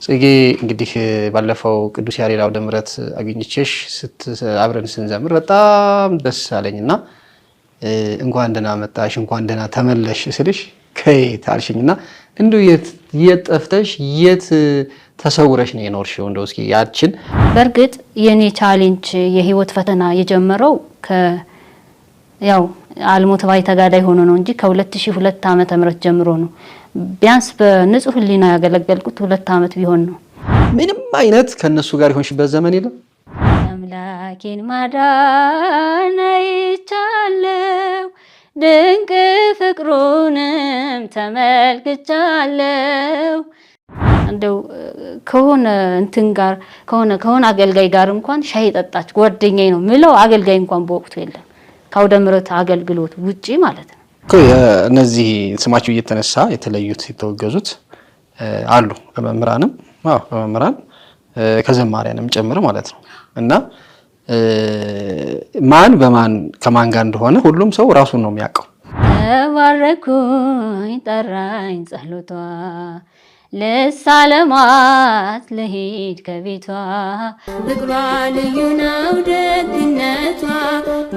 ጽጌ እንግዲህ ባለፈው ቅዱስ ያሬድ አውደ ምሕረት አግኝቼሽ አብረን ስንዘምር በጣም ደስ አለኝና እንኳን ደህና መጣሽ እንኳን ደህና ተመለሽ ስልሽ ከየት አልሽኝና እንዴ የት ጠፍተሽ የት ተሰውረሽ ነው የኖርሽው? እንደው እስኪ ያችን በርግጥ የኔ ቻሌንጅ የህይወት ፈተና የጀመረው ያው አልሞት ባይ ተጋዳይ ሆኖ ነው እንጂ ከ2002 ዓመተ ምህረት ጀምሮ ነው። ቢያንስ በንጹህ ህሊና ያገለገልኩት 2 ዓመት ቢሆን ነው። ምንም አይነት ከነሱ ጋር ይሆንሽበት ዘመን የለም። አምላኬን ማዳን አይቻለው ድንቅ ፍቅሩንም ተመልክቻለው። እንደው ከሆነ እንትን ጋር ከሆነ አገልጋይ ጋር እንኳን ሻይ ጠጣች ጓደኛዬ ነው ምለው አገልጋይ እንኳን በወቅቱ የለም ከአውደ ምሕረት አገልግሎት ውጪ ማለት ነው። እነዚህ ስማቸው እየተነሳ የተለዩት የተወገዙት አሉ በመምህራንም በመምህራን ከዘማሪያንም ጭምር ማለት ነው። እና ማን በማን ከማን ጋር እንደሆነ ሁሉም ሰው ራሱን ነው የሚያውቀው። ተባረኩኝ ጠራኝ ጸሎቷ ለሳለማት ለሄድ ከቤቷ ፍቅሯ ልዩ ነው ደግነቷ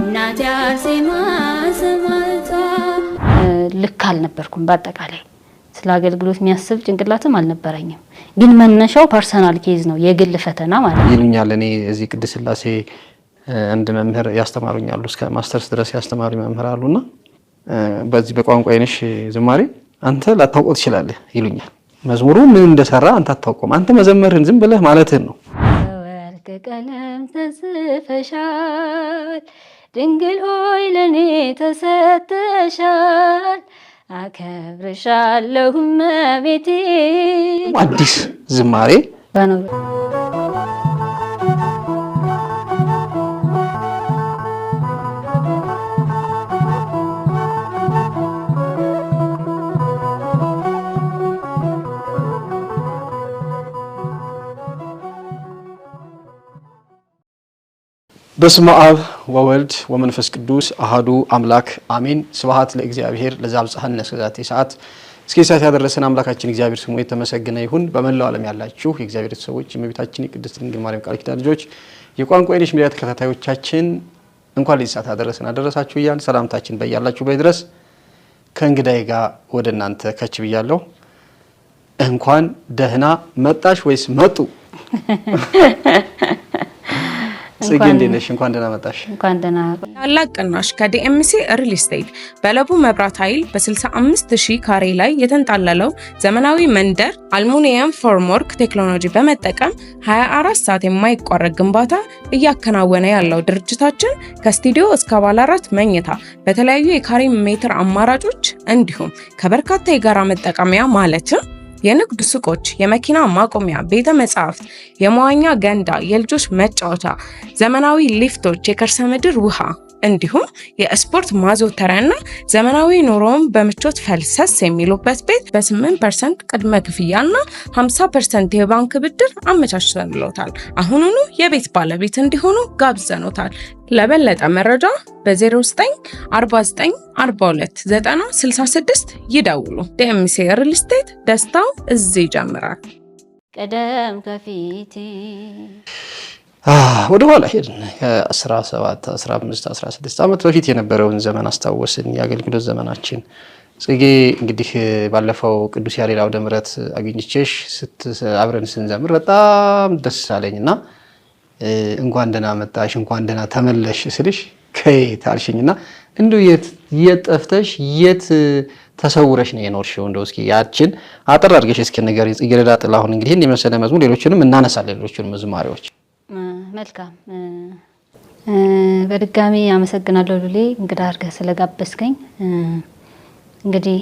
እናት አርሴማ ሰማዕቷ። ልክ አልነበርኩም። በአጠቃላይ ስለ አገልግሎት የሚያስብ ጭንቅላትም አልነበረኝም። ግን መነሻው ፐርሰናል ኬዝ ነው የግል ፈተና ማለት ይሉኛል። እኔ እዚህ ቅድስት ሥላሴ አንድ መምህር ያስተማሩኛሉ እስከ ማስተርስ ድረስ ያስተማሩ መምህር አሉና በዚህ በቋንቋ አይነሽ ዝማሬ አንተ ላታውቀው ትችላለህ ይሉኛል። መዝሙሩ ምን እንደሰራ አንተ አታውቀውም። አንተ መዘመርህን ዝም ብለህ ማለትህን ነው። ወርቅ ቀለም ተጽፈሻል ድንግል ሆይ ለኔ ተሰጥተሻል አከብርሻለሁ እመቤቴ። አዲስ ዝማሬ በነው በስመ አብ ወወልድ ወመንፈስ ቅዱስ አሐዱ አምላክ አሜን። ስብሐት ለእግዚአብሔር ለዘአብጽሐነ እስከዛቲ ሰዓት እስከ ሰዓት ያደረሰን አምላካችን እግዚአብሔር ስሙ የተመሰገነ ይሁን። በመላው ዓለም ያላችሁ የእግዚአብሔር ሰዎች የእመቤታችን የቅድስት ድንግል ማርያም ቃል ኪዳን ልጆች የቋንቋ አይነሽ ሚዲያ ተከታታዮቻችን እንኳን ለዚህ ሰዓት አደረሳችሁ እያልን ሰላምታችን በያላችሁበት ድረስ ከእንግዳዬ ጋር ወደ እናንተ ከች ብያለሁ። እንኳን ደህና መጣሽ ወይስ መጡ? ጽጌ እንዴት ነሽ? እንኳን ደህና መጣሽ። እንኳን ደህና ታላቅ ቅናሽ ከዲኤምሲ ሪል ስቴት በለቡ መብራት ኃይል በ65000 ካሬ ላይ የተንጣለለው ዘመናዊ መንደር አልሙኒየም ፎርምወርክ ቴክኖሎጂ በመጠቀም 24 ሰዓት የማይቋረጥ ግንባታ እያከናወነ ያለው ድርጅታችን ከስቱዲዮ እስከ ባለ 4 መኝታ በተለያዩ የካሬ ሜትር አማራጮች እንዲሁም ከበርካታ የጋራ መጠቀሚያ ማለትም የንግድ ሱቆች፣ የመኪና ማቆሚያ፣ ቤተ መጻሕፍት፣ የመዋኛ ገንዳ፣ የልጆች መጫወቻ፣ ዘመናዊ ሊፍቶች፣ የከርሰ ምድር ውሃ እንዲሁም የስፖርት ማዘውተሪያና ዘመናዊ ኑሮውን በምቾት ፈልሰስ የሚሉበት ቤት በ8% ቅድመ ክፍያና 50% የባንክ ብድር አመቻችተንልዎታል። አሁኑኑ የቤት ባለቤት እንዲሆኑ ጋብዘኖታል። ለበለጠ መረጃ በ0949429066 ይደውሉ። ዲኤምሲ ሪል ስቴት ደስታው እዚህ ይጀምራል። ቀደም ከፊቴ ወደ ኋላ ሄድን። ከ17 15 16 ዓመት በፊት የነበረውን ዘመን አስታወስን፣ የአገልግሎት ዘመናችን። ጽጌ እንግዲህ ባለፈው ቅዱስ ያሬድ አውደ ምሕረት አግኝቼሽ አብረን ስንዘምር በጣም ደስ አለኝና እንኳን ደህና መጣሽ እንኳን ደህና ተመለሽ ስልሽ ከየት አልሽኝና እንደው የት ጠፍተሽ የት ተሰውረሽ ነው የኖርሽው? እንደው እስኪ ያችን አጠር አድርገሽ እስኪ ንገሪኝ ጽጌረዳ ጥላሁን። እንግዲህ ይሄን የመሰለ መዝሙር ሌሎችንም እናነሳለን፣ ሌሎችንም ዝማሬዎች። መልካም በድጋሚ አመሰግናለሁ ሉሌ እንግዳ አድርገህ ስለጋበዝከኝ። እንግዲህ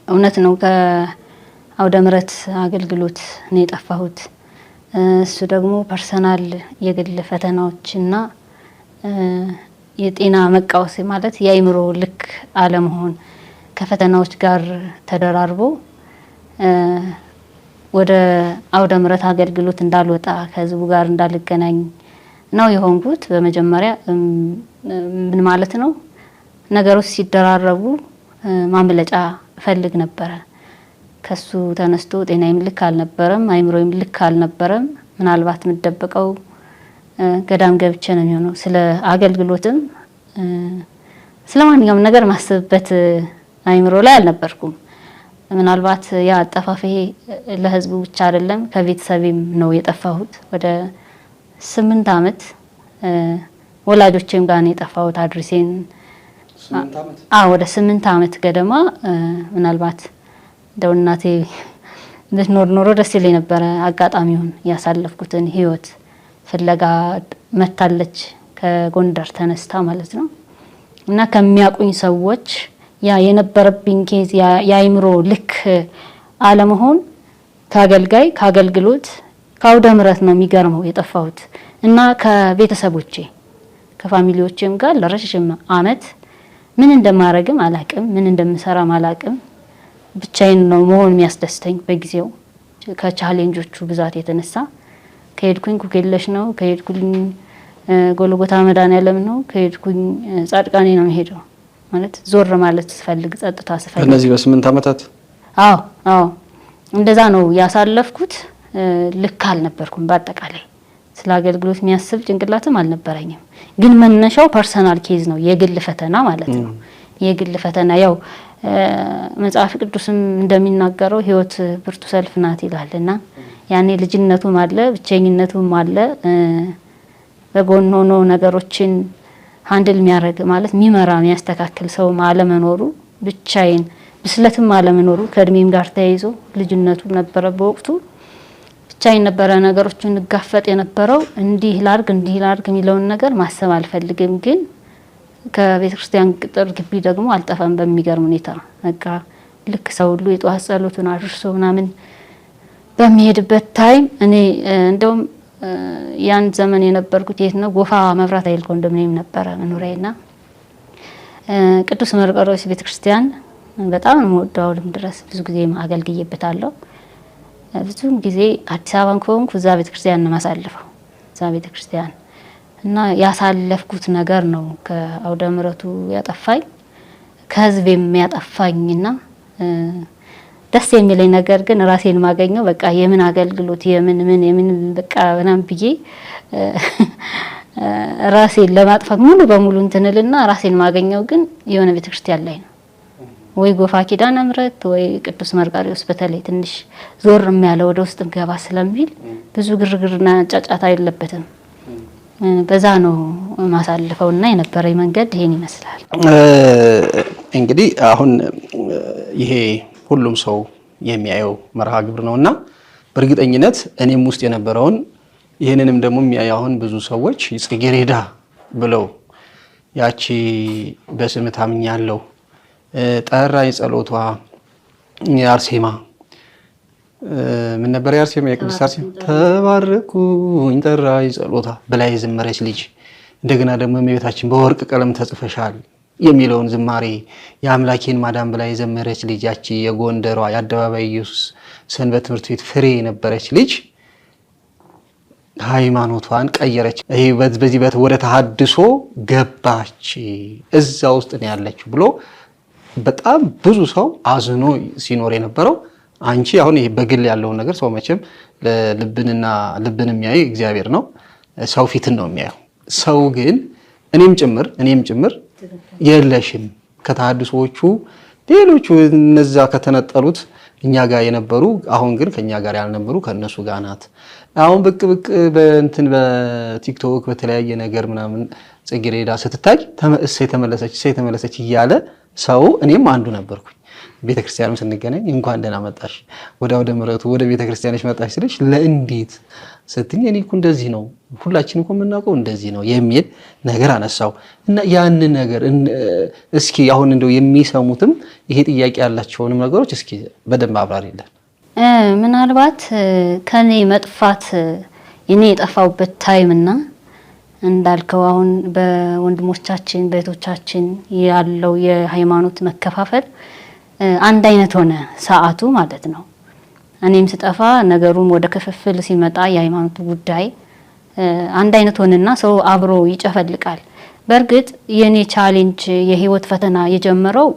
እውነት ነው ከአውደ ምሕረት አገልግሎት ነው የጠፋሁት። እሱ ደግሞ ፐርሰናል የግል ፈተናዎችና የጤና መቃወስ ማለት የአእምሮ ልክ አለመሆን ከፈተናዎች ጋር ተደራርቦ ወደ አውደ ምሕረት አገልግሎት እንዳልወጣ ከህዝቡ ጋር እንዳልገናኝ ነው የሆንኩት። በመጀመሪያ ምን ማለት ነው ነገሮች ሲደራረቡ ማምለጫ ፈልግ ነበረ። ከሱ ተነስቶ ጤናዬም ልክ አልነበረም፣ አይምሮዬም ልክ አልነበረም። ምናልባት የምደበቀው ገዳም ገብቼ ነው የሚሆነው። ስለ አገልግሎትም ስለማንኛውም ነገር ማስብበት አይምሮ ላይ አልነበርኩም። ምናልባት ያ አጠፋፌ ለህዝቡ ብቻ አይደለም ከቤተሰቤም ነው የጠፋሁት። ወደ 8 አመት ወላጆቼም ጋር ነው የጠፋሁት። አድርሴን ወደ 8 አመት ገደማ ምናልባት እንደው እናቴ ኖሮ ደስ ይለኝ ነበረ። አጋጣሚውን ያሳለፍኩትን ህይወት ፍለጋ መታለች ከጎንደር ተነስታ ማለት ነው። እና ከሚያቁኝ ሰዎች ያ የነበረብኝ ኬዝ የአይምሮ ልክ አለመሆን ከአገልጋይ ከአገልግሎት ከአውደ ምሕረት ነው የሚገርመው የጠፋሁት። እና ከቤተሰቦቼ ከፋሚሊዎቼም ጋር ለረጅም አመት ምን እንደማረግም አላቅም፣ ምን እንደምሰራም አላቅም። ብቻዬን ነው መሆን የሚያስደስተኝ በጊዜው ከቻሌንጆቹ ብዛት የተነሳ። ከሄድኩኝ ኩኬለሽ ነው፣ ከሄድኩኝ ጎልጎታ መድኃኔዓለም ነው፣ ከሄድኩኝ ጻድቃኔ ነው የምሄደው። ማለት ዞር ማለት ስፈልግ ጸጥታ ስፈልግ እነዚህ በ8 አመታት አዎ እንደዛ ነው ያሳለፍኩት። ልክ አልነበርኩም። በአጠቃላይ ስለ አገልግሎት የሚያስብ ጭንቅላትም አልነበረኝም። ግን መነሻው ፐርሰናል ኬዝ ነው፣ የግል ፈተና ማለት ነው። የግል ፈተና ያው መጽሐፍ ቅዱስም እንደሚናገረው ህይወት ብርቱ ሰልፍ ናት ይላልና ያኔ ልጅነቱም አለ ብቸኝነቱም አለ። በጎን ሆኖ ነገሮችን ሃንድል የሚያደርግ ማለት የሚመራ የሚያስተካክል ሰው አለመኖሩ፣ ብቻዬን ብስለትም አለመኖሩ ከእድሜም ጋር ተያይዞ ልጅነቱ ነበረ በወቅቱ። ብቻዬን ነበረ ነገሮችን እንጋፈጥ የነበረው። እንዲህ ላርግ የሚለውን ነገር ማሰብ አልፈልግም። ግን ከቤተክርስቲያን ቅጥር ግቢ ደግሞ አልጠፋም በሚገርም ሁኔታ። በቃ ልክ ሰው ሁሉ የጧት ጸሎቱን አድርሶ ምናምን በሚሄድበት ታይም እኔ እንደውም ያን ዘመን የነበርኩት የት ነው ጎፋ መብራት ኃይል ኮንዶሚኒየም ነበረ መኖሪያና ቅዱስ መርቆሬዎስ ቤተክርስቲያን በጣም ነው የምወደው። አሁንም ድረስ ብዙ ጊዜ አገልግዬበታለሁ። ብዙ ጊዜ አዲስ አበባን ከሆንኩ እዛ ቤተክርስቲያን ነው ማሳልፈው። እዛ ቤተክርስቲያን እና ያሳለፍኩት ነገር ነው ከአውደ ምሕረቱ ያጠፋኝ ከህዝቤም ያጠፋኝና ደስ የሚለኝ ነገር ግን ራሴን ማገኘው በቃ የምን አገልግሎት የምን በቃ ምናምን ብዬ ራሴን ለማጥፋት ሙሉ በሙሉ እንትንልና ራሴን ማገኘው ግን የሆነ ቤተክርስቲያን ላይ ነው። ወይ ጎፋ ኪዳነ ምሕረት ወይ ቅዱስ መርቆሬዎስ በተለይ ትንሽ ዞርም ያለ ወደ ውስጥ ገባ ስለሚል ብዙ ግርግርና ጫጫታ የለበትም። በዛ ነው ማሳልፈውና የነበረኝ መንገድ ይሄን ይመስላል። እንግዲህ አሁን ይሄ ሁሉም ሰው የሚያየው መርሃ ግብር ነውና በእርግጠኝነት እኔም ውስጥ የነበረውን ይሄንንም ደግሞ የሚያዩ አሁን ብዙ ሰዎች ጽጌረዳ ብለው ያቺ በስም ታምኛለሁ ጠራኝ ጸሎቷ የአርሴማ ምን ነበር የአርሴማ የቅድስት አርሴማ ተባረኩኝ ጠራኝ ጸሎቷ በላይ የዘመረች ልጅ እንደገና ደግሞ እመቤታችን በወርቅ ቀለም ተጽፈሻል የሚለውን ዝማሬ የአምላኬን ማዳን በላይ የዘመረች ልጅ ያቺ የጎንደሯ የአደባባይ ኢየሱስ ሰንበት ትምህርት ቤት ፍሬ የነበረች ልጅ ሃይማኖቷን ቀየረች። ይሄ በዚህ ወደ ተሐድሶ ገባች እዛ ውስጥ ነው ያለችው ብሎ በጣም ብዙ ሰው አዝኖ ሲኖር የነበረው አንቺ አሁን ይሄ በግል ያለውን ነገር ሰው መቼም ልብን የሚያይ እግዚአብሔር ነው፣ ሰው ፊትን ነው የሚያየው። ሰው ግን እኔም ጭምር የለሽም ከተሐድሶቹ ሌሎቹ እነዛ ከተነጠሉት እኛ ጋር የነበሩ አሁን ግን ከኛ ጋር ያልነበሩ ከነሱ ጋር ናት። አሁን ብቅ በቲክቶክ በተለያየ ነገር ምናምን ጽጌረዳ ስትታይ ተመለሰች እያለ ሰው እኔም አንዱ ነበርኩኝ። ቤተክርስቲያንም ስንገናኝ እንኳን ደህና መጣሽ ወደ አውደ ምሕረቱ ወደ ቤተክርስቲያንሽ መጣሽ ስለሽ ለእንዴት ስትኝ እኔ እኮ እንደዚህ ነው ሁላችንም እኮ የምናውቀው እንደዚህ ነው የሚል ነገር አነሳው እና ያንን ነገር እስኪ አሁን እንደው የሚሰሙትም ይሄ ጥያቄ ያላቸውንም ነገሮች እስኪ በደንብ አብራሪልን። ምናልባት ከኔ መጥፋት እኔ የጠፋውበት ታይም እና እንዳልከው አሁን በወንድሞቻችን በእህቶቻችን ያለው የሃይማኖት መከፋፈል አንድ አይነት ሆነ ሰዓቱ ማለት ነው። እኔም ስጠፋ ነገሩም ወደ ክፍፍል ሲመጣ የሃይማኖት ጉዳይ አንድ አይነት ሆነና ሰው አብሮ ይጨፈልቃል። በእርግጥ የኔ ቻሌንጅ የህይወት ፈተና የጀመረው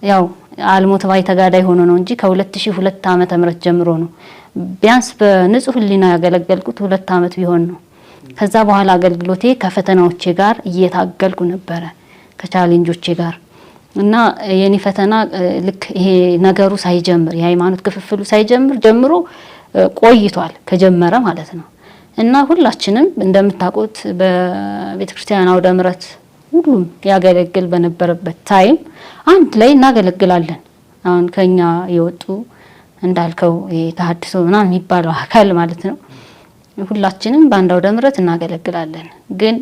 ያው አልሞት ባይ ተጋዳይ ሆኖ ነው እንጂ ከ2002 ዓመተ ምህረት ጀምሮ ነው። ቢያንስ በንጹህ ህሊና ያገለገልኩት 2 ዓመት ቢሆን ነው። ከዛ በኋላ አገልግሎቴ ከፈተናዎቼ ጋር እየታገልኩ ነበረ ከቻሌንጆቼ ጋር እና የኔ ፈተና ልክ ይሄ ነገሩ ሳይጀምር የሃይማኖት ክፍፍሉ ሳይጀምር ጀምሮ ቆይቷል ከጀመረ ማለት ነው። እና ሁላችንም እንደምታውቁት በቤተክርስቲያን አውደ ምሕረት ሁሉም ያገለግል በነበረበት ታይም አንድ ላይ እናገለግላለን። አሁን ከኛ የወጡ እንዳልከው የተሐድሶ ምናምን የሚባለው አካል ማለት ነው ሁላችንም በአንድ አውደ ምሕረት እናገለግላለን። ግን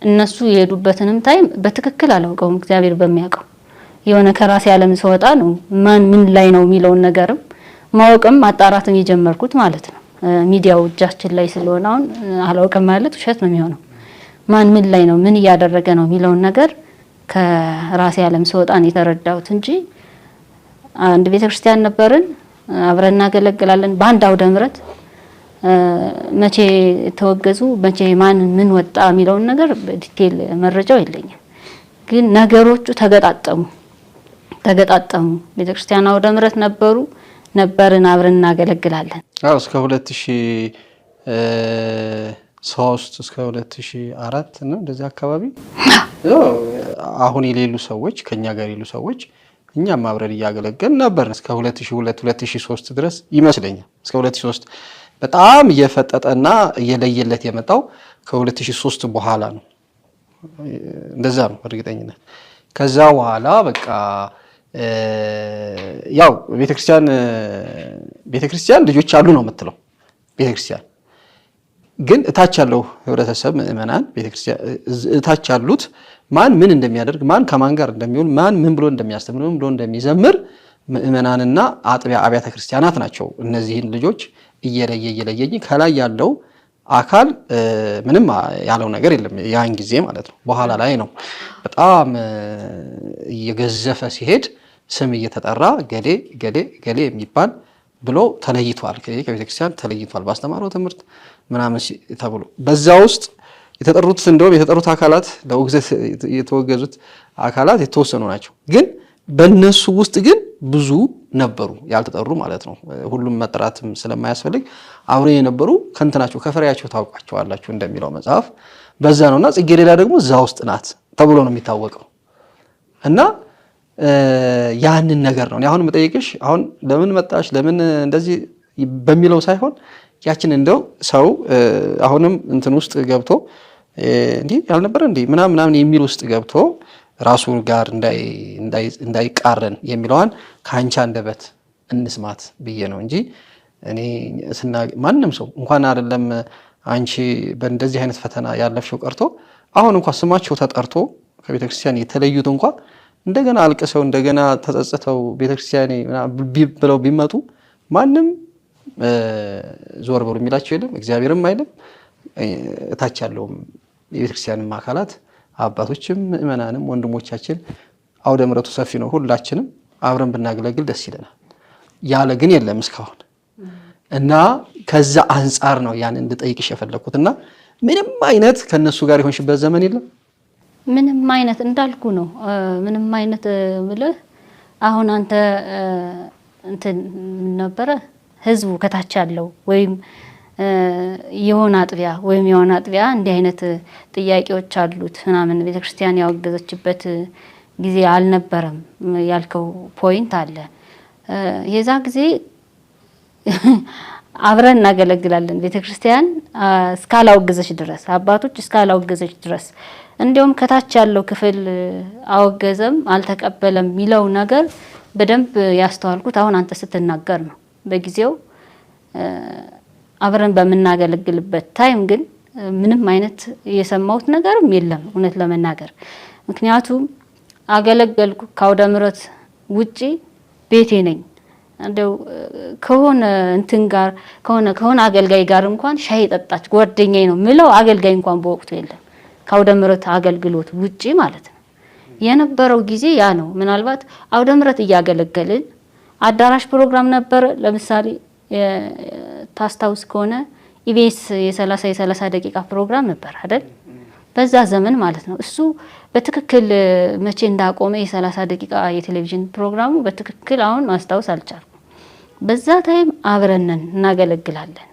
እነሱ የሄዱበትንም ታይም በትክክል አላውቀውም፣ እግዚአብሔር በሚያውቀው የሆነ ከራሴ ዓለም ስወጣ ነው ማን ምን ላይ ነው የሚለውን ነገርም ማወቅም ማጣራትም የጀመርኩት ማለት ነው። ሚዲያው እጃችን ላይ ስለሆነ አሁን አላውቅም ማለት ውሸት ነው የሚሆነው። ማን ምን ላይ ነው ምን እያደረገ ነው የሚለውን ነገር ከራሴ ዓለም ስወጣ ነው የተረዳሁት እንጂ አንድ ቤተክርስቲያን ነበርን፣ አብረን እናገለግላለን በአንድ አውደ ምሕረት። መቼ ተወገዙ መቼ ማን ምን ወጣ የሚለውን ነገር በዲቴል መረጃው የለኝም። ግን ነገሮቹ ተገጣጠሙ። ቤተክርስቲያን አውደ ምሕረት ነበርን አብረን እናገለግላለን። አዎ እስከ 2003 እስከ 2004 ነው እንደዚህ አካባቢ አሁን የሌሉ ሰዎች ከኛ ጋር የሌሉ ሰዎች እኛም አብረን እያገለገልን ነበር እስከ 2002 2003 ድረስ ይመስለኛል። እስከ 2003 በጣም እየፈጠጠና እየለየለት የመጣው ከ2003 በኋላ ነው። እንደዛ ነው እርግጠኝነት። ከዛ በኋላ በቃ ያው ቤተክርስቲያን ልጆች አሉ ነው የምትለው። ቤተክርስቲያን ግን እታች ያለው ህብረተሰብ ምእመናን ቤተክርስቲያን እታች ያሉት ማን ምን እንደሚያደርግ ማን ከማን ጋር እንደሚውል ማን ምን ብሎ እንደሚያስተምር ምን ብሎ እንደሚዘምር ምእመናንና አጥቢያ አብያተ ክርስቲያናት ናቸው። እነዚህን ልጆች እየለየኝ ከላይ ያለው አካል ምንም ያለው ነገር የለም ያን ጊዜ ማለት ነው። በኋላ ላይ ነው በጣም እየገዘፈ ሲሄድ ስም እየተጠራ ገሌ የሚባል ብሎ ተለይቷል፣ ከቤተክርስቲያን ተለይቷል ባስተማረው ትምህርት ምናምን ተብሎ በዛ ውስጥ የተጠሩት አካላት ለውግዘት የተወገዙት አካላት የተወሰኑ ናቸው። ግን በእነሱ ውስጥ ግን ብዙ ነበሩ ያልተጠሩ ማለት ነው። ሁሉም መጥራትም ስለማያስፈልግ አብሮ የነበሩ ከንትናቸው ከፍሬያቸው ታውቋቸዋላችሁ እንደሚለው መጽሐፍ በዛ ነውና ጽጌረዳ ደግሞ እዛ ውስጥ ናት ተብሎ ነው የሚታወቀው። እና ያንን ነገር ነው አሁን መጠየቅሽ አሁን ለምን መጣሽ ለምን እንደዚህ በሚለው ሳይሆን ያችን እንደው ሰው አሁንም እንትን ውስጥ ገብቶ እንዴ ያልነበረ እንዴ ምናምን የሚል ውስጥ ገብቶ ራሱ ጋር እንዳይቃረን የሚለዋን ካንቻ አንደበት እንስማት ብዬ ነው እንጂ እኔ ማንም ሰው እንኳን አይደለም አንቺ በእንደዚህ አይነት ፈተና ያለፍሽው ቀርቶ አሁን እንኳን ስማቸው ተጠርቶ ከቤተክርስቲያን የተለዩት እንኳን እንደገና አልቅሰው እንደገና ተጸጽተው ቤተክርስቲያን ብለው ቢመጡ ማንም ዞር ብሎ የሚላቸው የለም፣ እግዚአብሔርም አይልም። እታች ያለውም የቤተክርስቲያንም አካላት አባቶችም ምእመናንም ወንድሞቻችን አውደ ምሕረቱ ሰፊ ነው። ሁላችንም አብረን ብናገለግል ደስ ይለናል። ያለ ግን የለም እስካሁን እና ከዛ አንፃር ነው ያን እንድጠይቅሽ የፈለኩትና ምንም አይነት ከነሱ ጋር የሆንሽበት ዘመን የለም? ምንም አይነት እንዳልኩ ነው። ምንም አይነት ብለህ አሁን አንተ እንትን ነበረ ህዝቡ ከታች ያለው ወይም የሆነ አጥቢያ እንዲህ አይነት ጥያቄዎች አሉት ምናምን ቤተክርስቲያን ያወገዘችበት ጊዜ አልነበረም ያልከው ፖይንት አለ። የዛ ጊዜ አብረን እናገለግላለን ቤተክርስቲያን እስካላወገዘች ድረስ አባቶች እስካላወገዘች ድረስ እንዲያውም ከታች ያለው ክፍል አወገዘም አልተቀበለም የሚለው ነገር በደንብ ያስተዋልኩት አሁን አንተ ስትናገር ነው። በጊዜው አብረን በመናገለግልበት ታይም ግን ምንም አይነት የሰማሁት ነገርም የለም እውነት ለመናገር። ምክንያቱም አገለገልኩ ከአውደ ምሕረት ውጪ ቤቴ ነኝ። እንደው ከሆነ እንትን ጋር ከሆነ አገልጋይ ጋር እንኳን ሻይ ጠጣች ጓደኛዬ ነው ምለው አገልጋይ እንኳን በወቅቱ የለም ከአውደ ምሕረት አገልግሎት ውጪ ማለት ነው። የነበረው ጊዜ ያ ነው። ምናልባት አውደ ምሕረት እያገለገልን አዳራሽ ፕሮግራም ነበር። ለምሳሌ ታስታውስ ከሆነ ኢቢኤስ የ30 ደቂቃ ፕሮግራም ነበር አይደል? በዛ ዘመን ማለት ነው። እሱ በትክክል መቼ እንዳቆመ የ30 ደቂቃ የቴሌቪዥን ፕሮግራሙ በትክክል አሁን ማስታወስ አልቻልኩም። በዛ ታይም አብረነን እናገለግላለን።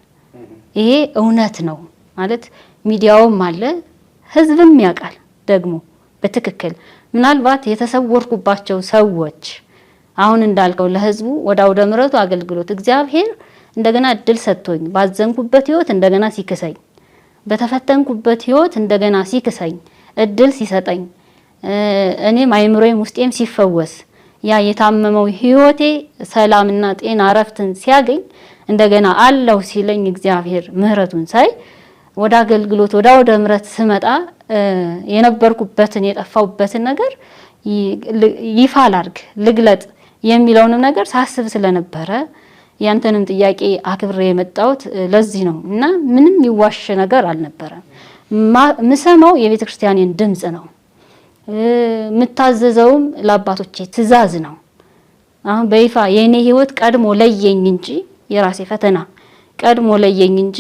ይሄ እውነት ነው ማለት ሚዲያውም አለ ህዝብም ያውቃል ደግሞ በትክክል ምናልባት የተሰወርኩባቸው ሰዎች አሁን እንዳልከው ለህዝቡ ወደ አውደ ምሕረቱ አገልግሎት እግዚአብሔር እንደገና እድል ሰጥቶኝ ባዘንኩበት ህይወት እንደገና ሲክሰኝ በተፈተንኩበት ህይወት እንደገና ሲክሰኝ እድል ሲሰጠኝ እኔም አይምሮዬም ውስጤም ሲፈወስ ያ የታመመው ህይወቴ ሰላምና ጤና ረፍትን ሲያገኝ እንደገና አለው ሲለኝ እግዚአብሔር ምህረቱን ሳይ ወደ አገልግሎት ወደ አውደ ምሕረት ስመጣ የነበርኩበትን የጠፋውበትን ነገር ይፋ ላድርግ ልግለጥ የሚለውንም ነገር ሳስብ ስለነበረ ያንተንም ጥያቄ አክብሬ የመጣሁት ለዚህ ነው እና ምንም ይዋሽ ነገር አልነበረም። ምሰማው የቤተ ክርስቲያኔን ድምጽ ነው። ምታዘዘውም ለአባቶቼ ትእዛዝ ነው። አሁን በይፋ የኔ ህይወት ቀድሞ ለየኝ እንጂ የራሴ ፈተና ቀድሞ ለየኝ እንጂ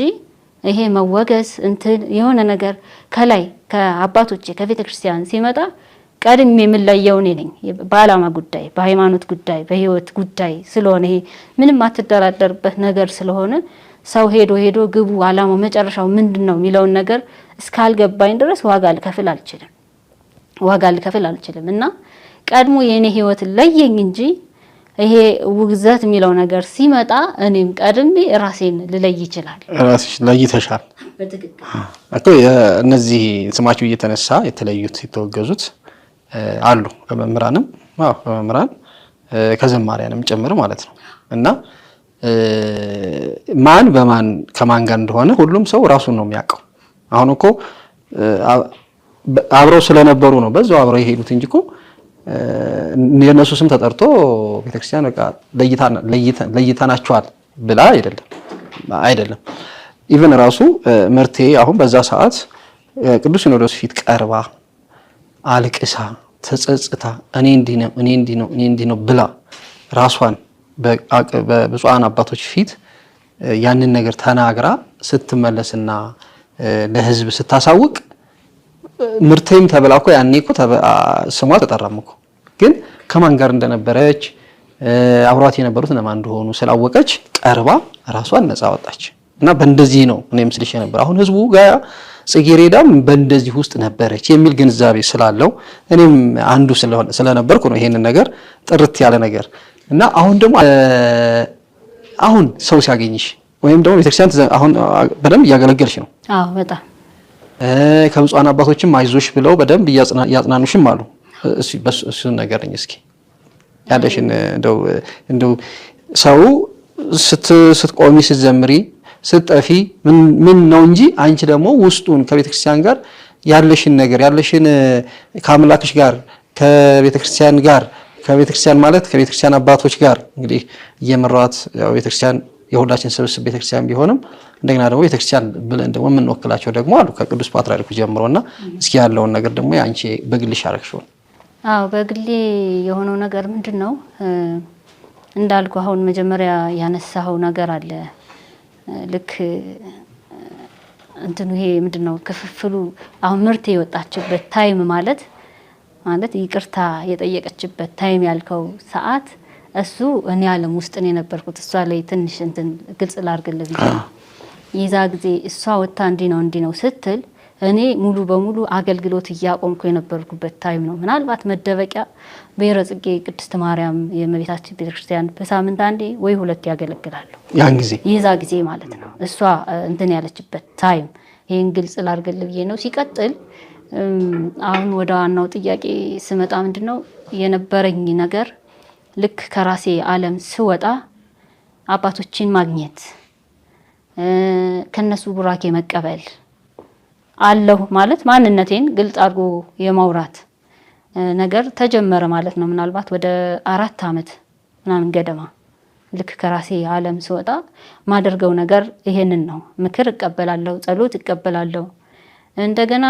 ይሄ መወገዝ እንትን የሆነ ነገር ከላይ ከአባቶቼ ከቤተ ክርስቲያን ሲመጣ ቀድሜ የምለየው እኔ ነኝ። በዓላማ ጉዳይ፣ በሃይማኖት ጉዳይ፣ በህይወት ጉዳይ ስለሆነ ይሄ ምንም አትደራደርበት ነገር ስለሆነ ሰው ሄዶ ግቡ ዓላማው መጨረሻው ምንድነው የሚለውን ነገር እስካልገባኝ ድረስ ዋጋ ልከፍል አልችልም እና ቀድሞ የኔ ህይወት ለየኝ እንጂ ይሄ ውግዘት የሚለው ነገር ሲመጣ እኔም ቀድሜ ራሴን ልለይ ይችላል። ራስሽ ለይተሻል በትክክል እኮ እነዚህ ስማቸው እየተነሳ የተለዩት የተወገዙት አሉ ከመምህራንም ከመምህራን ከዘማሪያንም ጭምር ማለት ነው እና ማን በማን ከማን ጋር እንደሆነ ሁሉም ሰው ራሱን ነው የሚያውቀው። አሁን እኮ አብረው ስለነበሩ ነው በዛው አብረው የሄዱት እንጂ እኮ የነሱ ስም ተጠርቶ ቤተክርስቲያን በቃ ለይተናቸዋል ብላ አይደለም። ኢቭን ራሱ ምርቴ አሁን በዛ ሰዓት ቅዱስ ሲኖዶስ ፊት ቀርባ አልቅሳ ተጸጽታ እኔ እንዲህ ነው ብላ ራሷን በብፁዓን አባቶች ፊት ያንን ነገር ተናግራ ስትመለስና ለህዝብ ስታሳውቅ ምርቴም ተብላ እኮ ያኔ እኮ ስሟ ተጠራም እኮ ግን ከማን ጋር እንደነበረች አብሯት የነበሩት ለማን እንደሆኑ ስላወቀች ቀርባ ራሷን ነፃ ወጣች። እና በእንደዚህ ነው እኔ ምስልሽ ነበር። አሁን ህዝቡ ጋር ጽጌሬዳም በእንደዚህ ውስጥ ነበረች የሚል ግንዛቤ ስላለው እኔም አንዱ ስለነበርኩ ነው ይሄንን ነገር ጥርት ያለ ነገር እና አሁን ደግሞ አሁን ሰው ሲያገኝሽ ወይም ደግሞ ቤተክርስቲያን አሁን በደንብ እያገለገልሽ ነው። አዎ በጣም ከብፁዓን አባቶችም አይዞሽ ብለው በደንብ ያጽናኑሽም አሉ። እሱን ነገርኝ እስኪ ያለሽን እንደው ሰው ስትቆሚ ስትዘምሪ ስትጠፊ ምን ነው እንጂ አንቺ ደግሞ ውስጡን ከቤተክርስቲያን ጋር ያለሽን ነገር ያለሽን ከአምላክሽ ጋር ከቤተክርስቲያን ጋር ከቤተክርስቲያን ማለት ከቤተክርስቲያን አባቶች ጋር እንግዲህ እየመራት ያው ቤተክርስቲያን የሁላችን ስብስብ ቤተክርስቲያን ቢሆንም እንደገና ደግሞ ቤተክርስቲያን ብለን ደግሞ የምንወክላቸው ደግሞ አሉ ከቅዱስ ፓትርያርኩ ጀምሮና እስኪ ያለውን ነገር ደግሞ ያንቺ በግልሽ አረክሽው። አዎ በግሌ የሆነው ነገር ምንድነው እንዳልኩ አሁን መጀመሪያ ያነሳው ነገር አለ ልክ እንትኑ ይሄ ምንድነው ክፍፍሉ አሁን ምርቴ የወጣችበት ታይም ማለት ይቅርታ የጠየቀችበት ታይም ያልከው ሰዓት እሱ እኔ ዓለም ውስጥ ነው የነበርኩት። እሷ ላይ ትንሽ እንትን ግልጽ ላድርግልህ ብዬ ይዛ ጊዜ እሷ ወጣ እንዲ ነው ስትል እኔ ሙሉ በሙሉ አገልግሎት እያቆምኩ የነበርኩበት ታይም ነው። ምናልባት መደበቂያ ብሔረ ጽጌ ቅድስት ማርያም የእመቤታችን ቤተክርስቲያን በሳምንት አንዴ ወይ ሁለት ያገለግላሉ። ያን ጊዜ ይዛ ጊዜ ማለት ነው እሷ እንትን ያለችበት ታይም ይሄን ግልጽ ላድርግልህ ብዬ ነው። ሲቀጥል አሁን ወደ ዋናው ጥያቄ ስመጣ ምንድነው የነበረኝ ነገር ልክ ከራሴ ዓለም ስወጣ አባቶችን ማግኘት ከነሱ ቡራኬ መቀበል አለሁ ማለት ማንነቴን ግልጽ አድርጎ የማውራት ነገር ተጀመረ ማለት ነው። ምናልባት ወደ 4 አመት ምናምን ገደማ ልክ ከራሴ ዓለም ስወጣ ማደርገው ነገር ይሄንን ነው። ምክር እቀበላለሁ፣ ጸሎት እቀበላለሁ። እንደገና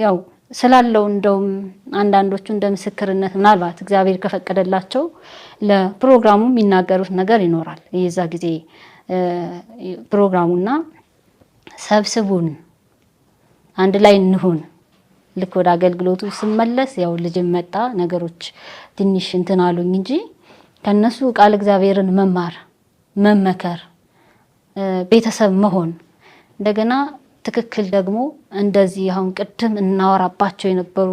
ያው ስላለው እንደውም አንዳንዶቹ እንደ ምስክርነት ምናልባት እግዚአብሔር ከፈቀደላቸው ለፕሮግራሙ የሚናገሩት ነገር ይኖራል። የዛ ጊዜ ፕሮግራሙና ሰብስቡን አንድ ላይ እንሁን ልክ ወደ አገልግሎቱ ስመለስ ያው ልጅም መጣ ነገሮች ትንሽ እንትን አሉኝ እንጂ ከነሱ ቃል እግዚአብሔርን መማር መመከር ቤተሰብ መሆን እንደገና ትክክል ደግሞ እንደዚህ አሁን ቅድም እናወራባቸው የነበሩ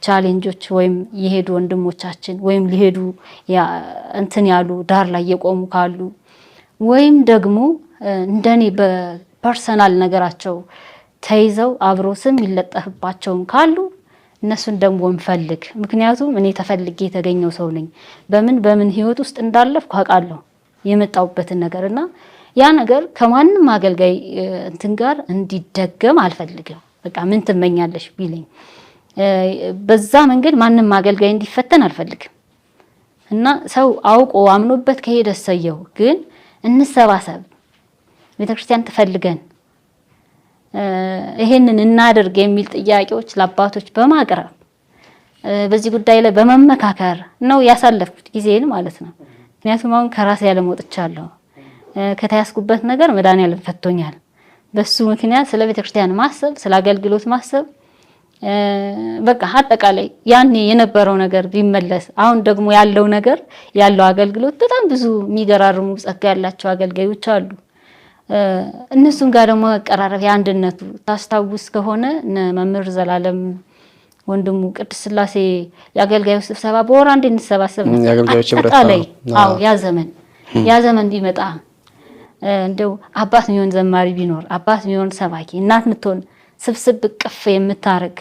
ቻሌንጆች ወይም የሄዱ ወንድሞቻችን ወይም ሊሄዱ እንትን ያሉ ዳር ላይ የቆሙ ካሉ ወይም ደግሞ እንደኔ በፐርሰናል ነገራቸው ተይዘው አብሮ ስም ይለጠፍባቸውም ካሉ እነሱን ደግሞ እንፈልግ። ምክንያቱም እኔ ተፈልጌ የተገኘው ሰው ነኝ። በምን ህይወት ውስጥ እንዳለፍኩ አውቃለሁ የመጣውበትን ነገርና ያ ነገር ከማንም አገልጋይ እንትን ጋር እንዲደገም አልፈልግም። በቃ ምን ትመኛለሽ ቢለኝ በዛ መንገድ ማንም አገልጋይ እንዲፈተን አልፈልግም። እና ሰው አውቆ አምኖበት ከሄደ ሰየው ግን እንሰባሰብ ቤተክርስቲያን ተፈልገን ይሄንን እናድርግ የሚል ጥያቄዎች ለአባቶች በማቅረብ በዚህ ጉዳይ ላይ በመመካከር ነው ያሳለፍኩት ጊዜን ማለት ነው። ምክንያቱም አሁን ከራሴ ያለ ወጥቻለሁ። ከተያስኩበት ነገር መድኃኒዓለም ፈቶኛል። በሱ ምክንያት ስለ ቤተክርስቲያን ማሰብ ስለ አገልግሎት ማሰብ በቃ አጠቃላይ ያኔ የነበረው ነገር ቢመለስ አሁን ደግሞ ያለው ነገር ያለው አገልግሎት በጣም ብዙ የሚገራርሙ ጸጋ ያላቸው አገልጋዮች አሉ። እነሱም ጋር ደግሞ መቀራረብ ያንድነቱ ታስታውስ ከሆነ መምህር ዘላለም ወንድሙ ቅድስት ሥላሴ የአገልጋዮች ስብሰባ በወር አንዴ እንሰባሰብ አጠቃላይ ያ ዘመን ቢመጣ እንደው አባት የሚሆን ዘማሪ ቢኖር አባት የሚሆን ሰባኪ እናት ምትሆን ስብስብ ቅፍ የምታረግ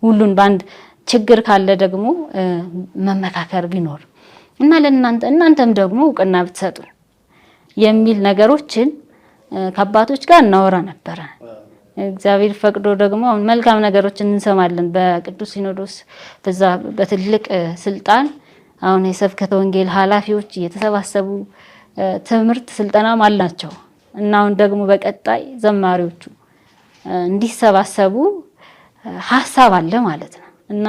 ሁሉን ባንድ ችግር ካለ ደግሞ መመካከር ቢኖር እና እናንተም ደግሞ እውቅና ብትሰጡ የሚል ነገሮችን ከአባቶች ጋር እናወራ ነበር። እግዚአብሔር ፈቅዶ ደግሞ አሁን መልካም ነገሮችን እንሰማለን። በቅዱስ ሲኖዶስ በዛ በትልቅ ስልጣን አሁን የስብከተ ወንጌል ኃላፊዎች እየተሰባሰቡ ትምህርት ስልጠናም አላቸው እና አሁን ደግሞ በቀጣይ ዘማሪዎቹ እንዲሰባሰቡ ሐሳብ አለ ማለት ነው። እና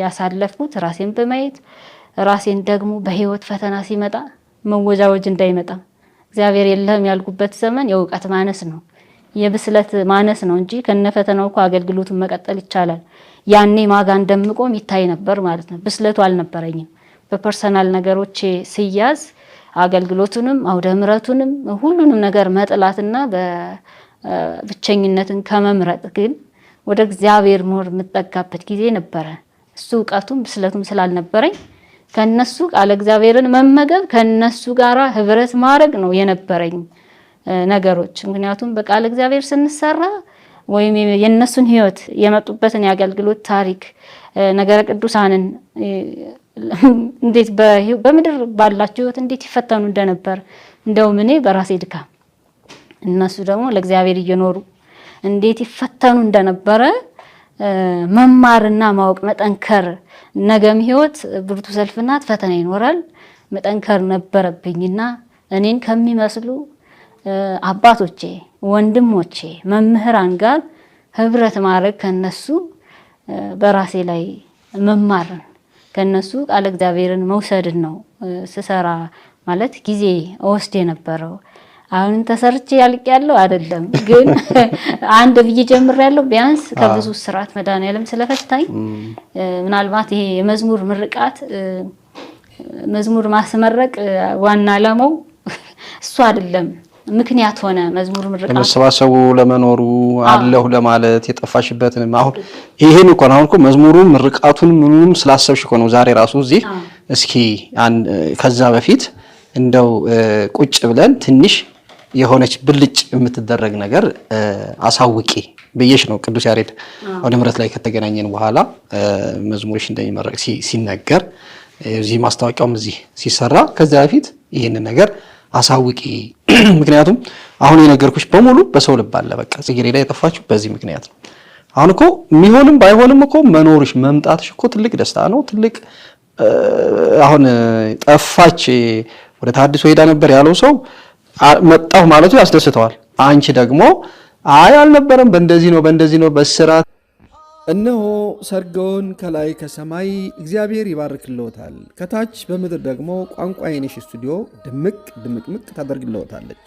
ያሳለፍኩት ራሴን በማየት ራሴን ደግሞ በህይወት ፈተና ሲመጣ መወጃወጅ እንዳይመጣ እግዚአብሔር የለም ያልኩበት ዘመን የእውቀት ማነስ ነው የብስለት ማነስ ነው እንጂ ከነፈተናው እኮ አገልግሎቱን መቀጠል ይቻላል። ያኔ ማጋ እንደምቆም ይታይ ነበር ማለት ነው። ብስለቱ አልነበረኝም። በፐርሰናል ነገሮች ሲያዝ አገልግሎቱንም አውደ ምሕረቱንም ሁሉንም ነገር መጥላትና በብቸኝነትን ከመምረጥ ግን ወደ እግዚአብሔር ሞር የምጠጋበት ጊዜ ነበረ። እሱ ዕውቀቱም ብስለቱም ስላልነበረኝ ከነሱ ቃል እግዚአብሔርን መመገብ ከነሱ ጋራ ህብረት ማድረግ ነው የነበረኝ ነገሮች። ምክንያቱም በቃል እግዚአብሔር ስንሰራ ወይም የነሱን ህይወት የመጡበትን የአገልግሎት ታሪክ ነገረ ቅዱሳንን እንዴት በምድር ባላቸው ህይወት እንዴት ይፈተኑ እንደነበር እንደውም እኔ በራሴ ድካም እነሱ ደግሞ ለእግዚአብሔር እየኖሩ እንዴት ይፈተኑ እንደነበረ መማርና ማወቅ መጠንከር ነገም ህይወት ብርቱ ሰልፍናት ፈተና ይኖራል መጠንከር ነበረብኝና እኔን ከሚመስሉ አባቶቼ ወንድሞቼ መምህራን ጋር ህብረት ማድረግ ከነሱ በራሴ ላይ መማር ከነሱ ቃል እግዚአብሔርን መውሰድን ነው ስሰራ ማለት ጊዜ ወስደ የነበረው። አሁን ተሰርቼ ያልቅያለሁ አይደለም ግን አንድ ብዬ ጀምሬያለሁ። ቢያንስ ከብዙ ስርዓት መድኃኒዓለም ስለፈታኝ ምናልባት ይሄ የመዝሙር ምርቃት መዝሙር ማስመረቅ ዋና ዓላማው እሱ አይደለም ምክንያት ሆነ። መዝሙር ምርቃት ለመሰባሰቡ ለመኖሩ አለሁ ለማለት የጠፋሽበትን አሁን ይሄን እኮ አሁን እኮ መዝሙሩ ምርቃቱን ምኑም ስላሰብሽ እኮ ነው ዛሬ ራሱ እዚህ እስኪ ከዛ በፊት እንደው ቁጭ ብለን ትንሽ የሆነች ብልጭ የምትደረግ ነገር አሳውቂ በየሽ ነው ቅዱስ ያሬድ ወደ ምሕረት ላይ ከተገናኘን በኋላ መዝሙርሽ እንደሚመረቅ ሲነገር እዚህ ማስታወቂያውም እዚህ ሲሰራ ከዛ በፊት ይሄን ነገር አሳውቂ። ምክንያቱም አሁን የነገርኩሽ በሙሉ በሰው ልብ አለ። በቃ ጽጌረዳ የጠፋችው በዚህ ምክንያት ነው። አሁን እኮ የሚሆንም ባይሆንም እኮ መኖርሽ መምጣትሽ እኮ ትልቅ ደስታ ነው። ትልቅ አሁን ጠፋች ወደ ታድሶ ሄዳ ነበር ያለው ሰው መጣሁ ማለቱ ያስደስተዋል። አንቺ ደግሞ አይ አልነበረም በእንደዚህ ነው በስራት እነሆ ሰርገውን ከላይ ከሰማይ እግዚአብሔር ይባርክልዎታል፣ ከታች በምድር ደግሞ ቋንቋ የነሽ ስቱዲዮ ድምቅምቅ ታደርግልዎታለች።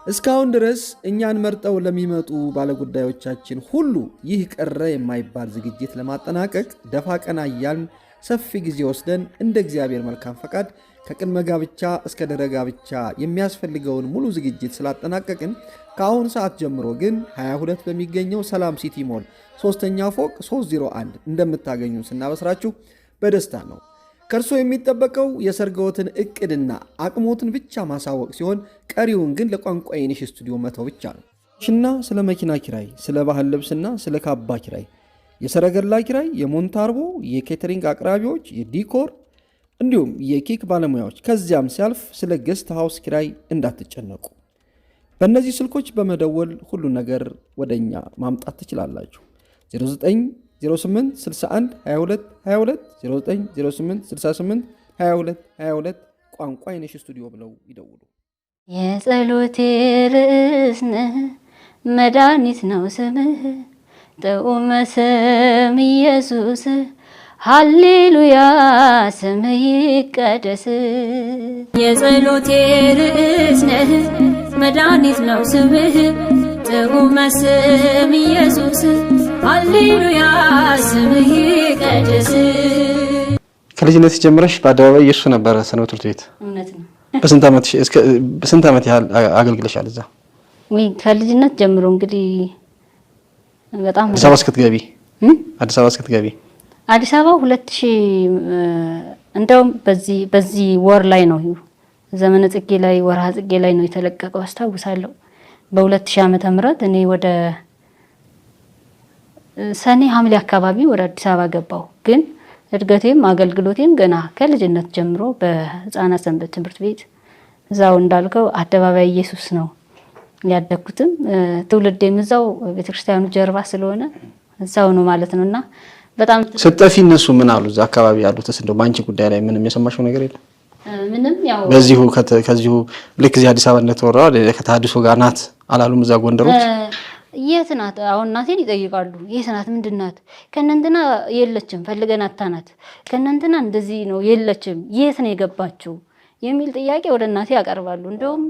እስካሁን ድረስ እኛን መርጠው ለሚመጡ ባለጉዳዮቻችን ሁሉ ይህ ቀረ የማይባል ዝግጅት ለማጠናቀቅ ደፋ ቀና እያልን ሰፊ ጊዜ ወስደን እንደ እግዚአብሔር መልካም ፈቃድ ከቅድመ ጋብቻ እስከ ድህረ ጋብቻ የሚያስፈልገውን ሙሉ ዝግጅት ስላጠናቀቅን ከአሁን ሰዓት ጀምሮ ግን 22 በሚገኘው ሰላም ሲቲ ሞል 3ኛ ፎቅ 301 እንደምታገኙ ስናበስራችሁ በደስታ ነው። ከእርሶ የሚጠበቀው የሰርግዎትን እቅድና አቅሞትን ብቻ ማሳወቅ ሲሆን ቀሪውን ግን ለቋንቋ የንሽ ስቱዲዮ መተው ብቻ ነው። ሽና ስለ መኪና ኪራይ፣ ስለ ባህል ልብስና ስለ ካባ ኪራይ፣ የሰረገላ ኪራይ፣ የሞንታርቦ የኬተሪንግ አቅራቢዎች፣ የዲኮር እንዲሁም የኬክ ባለሙያዎች ከዚያም ሲያልፍ ስለ ገስት ሃውስ ኪራይ እንዳትጨነቁ። በእነዚህ ስልኮች በመደወል ሁሉ ነገር ወደኛ ማምጣት ትችላላችሁ። 0908 61 22 22 0908 68 22 22 ቋንቋ የነሽ ስቱዲዮ ብለው ይደውሉ። የጸሎቴ ርዕስ ነህ መድኃኒት ነው ስምህ ጥዑመ ስም ኢየሱስ ሃሌሉያ ስምህ ይቀደስ። የጸሎቴ ርዕስ ነህ መድኃኒት ነው ስምህ ጥዑመ ስም ኢየሱስ ሃሌሉያ ስምህ ይቀደስ። ከልጅነት ጀምረሽ በአደባባይ ኢየሱስ ነበረ ሰንበት ትምህርት ቤት? እውነት ነው። በስንት ዓመት ያህል አገልግለሻል እዛ? ወይ ከልጅነት ጀምሮ እንግዲህ በጣም አዲስ አበባ እስክትገቢ አዲስ አበባ 2000 እንደውም በዚህ ወር ላይ ነው ዘመነ ጽጌ ላይ ወርሃ ጽጌ ላይ ነው የተለቀቀው አስታውሳለሁ። በ2000 ዓመተ ምህረት እኔ ወደ ሰኔ ሐምሌ አካባቢ ወደ አዲስ አበባ ገባሁ። ግን እድገቴም አገልግሎቴም ገና ከልጅነት ጀምሮ በህፃናት ሰንበት ትምህርት ቤት እዛው እንዳልከው አደባባይ ኢየሱስ ነው ያደግኩትም። ትውልዴም እዛው ቤተክርስቲያኑ ጀርባ ስለሆነ እዛው ነው ማለት ነውና በጣም ስትጠፊ እነሱ ምን አሉ? እዛ አካባቢ ያሉትስ እንደው ባንቺ ጉዳይ ላይ ምንም የሰማሽው ነገር የለም? ምንም ያው ከዚሁ ልክ እዚህ አዲስ አበባ እንደተወራው ከታድሶ ጋር ናት አላሉም? እዛ ጎንደሮች የት ናት? አሁን እናቴን ይጠይቃሉ። የት ናት? ምንድን ናት? ከእነንትና የለችም ፈልገን አታናት፣ ከእነንትና እንደዚህ ነው የለችም፣ የት ነው የገባችው የሚል ጥያቄ ወደ እናቴ ያቀርባሉ። እንደውም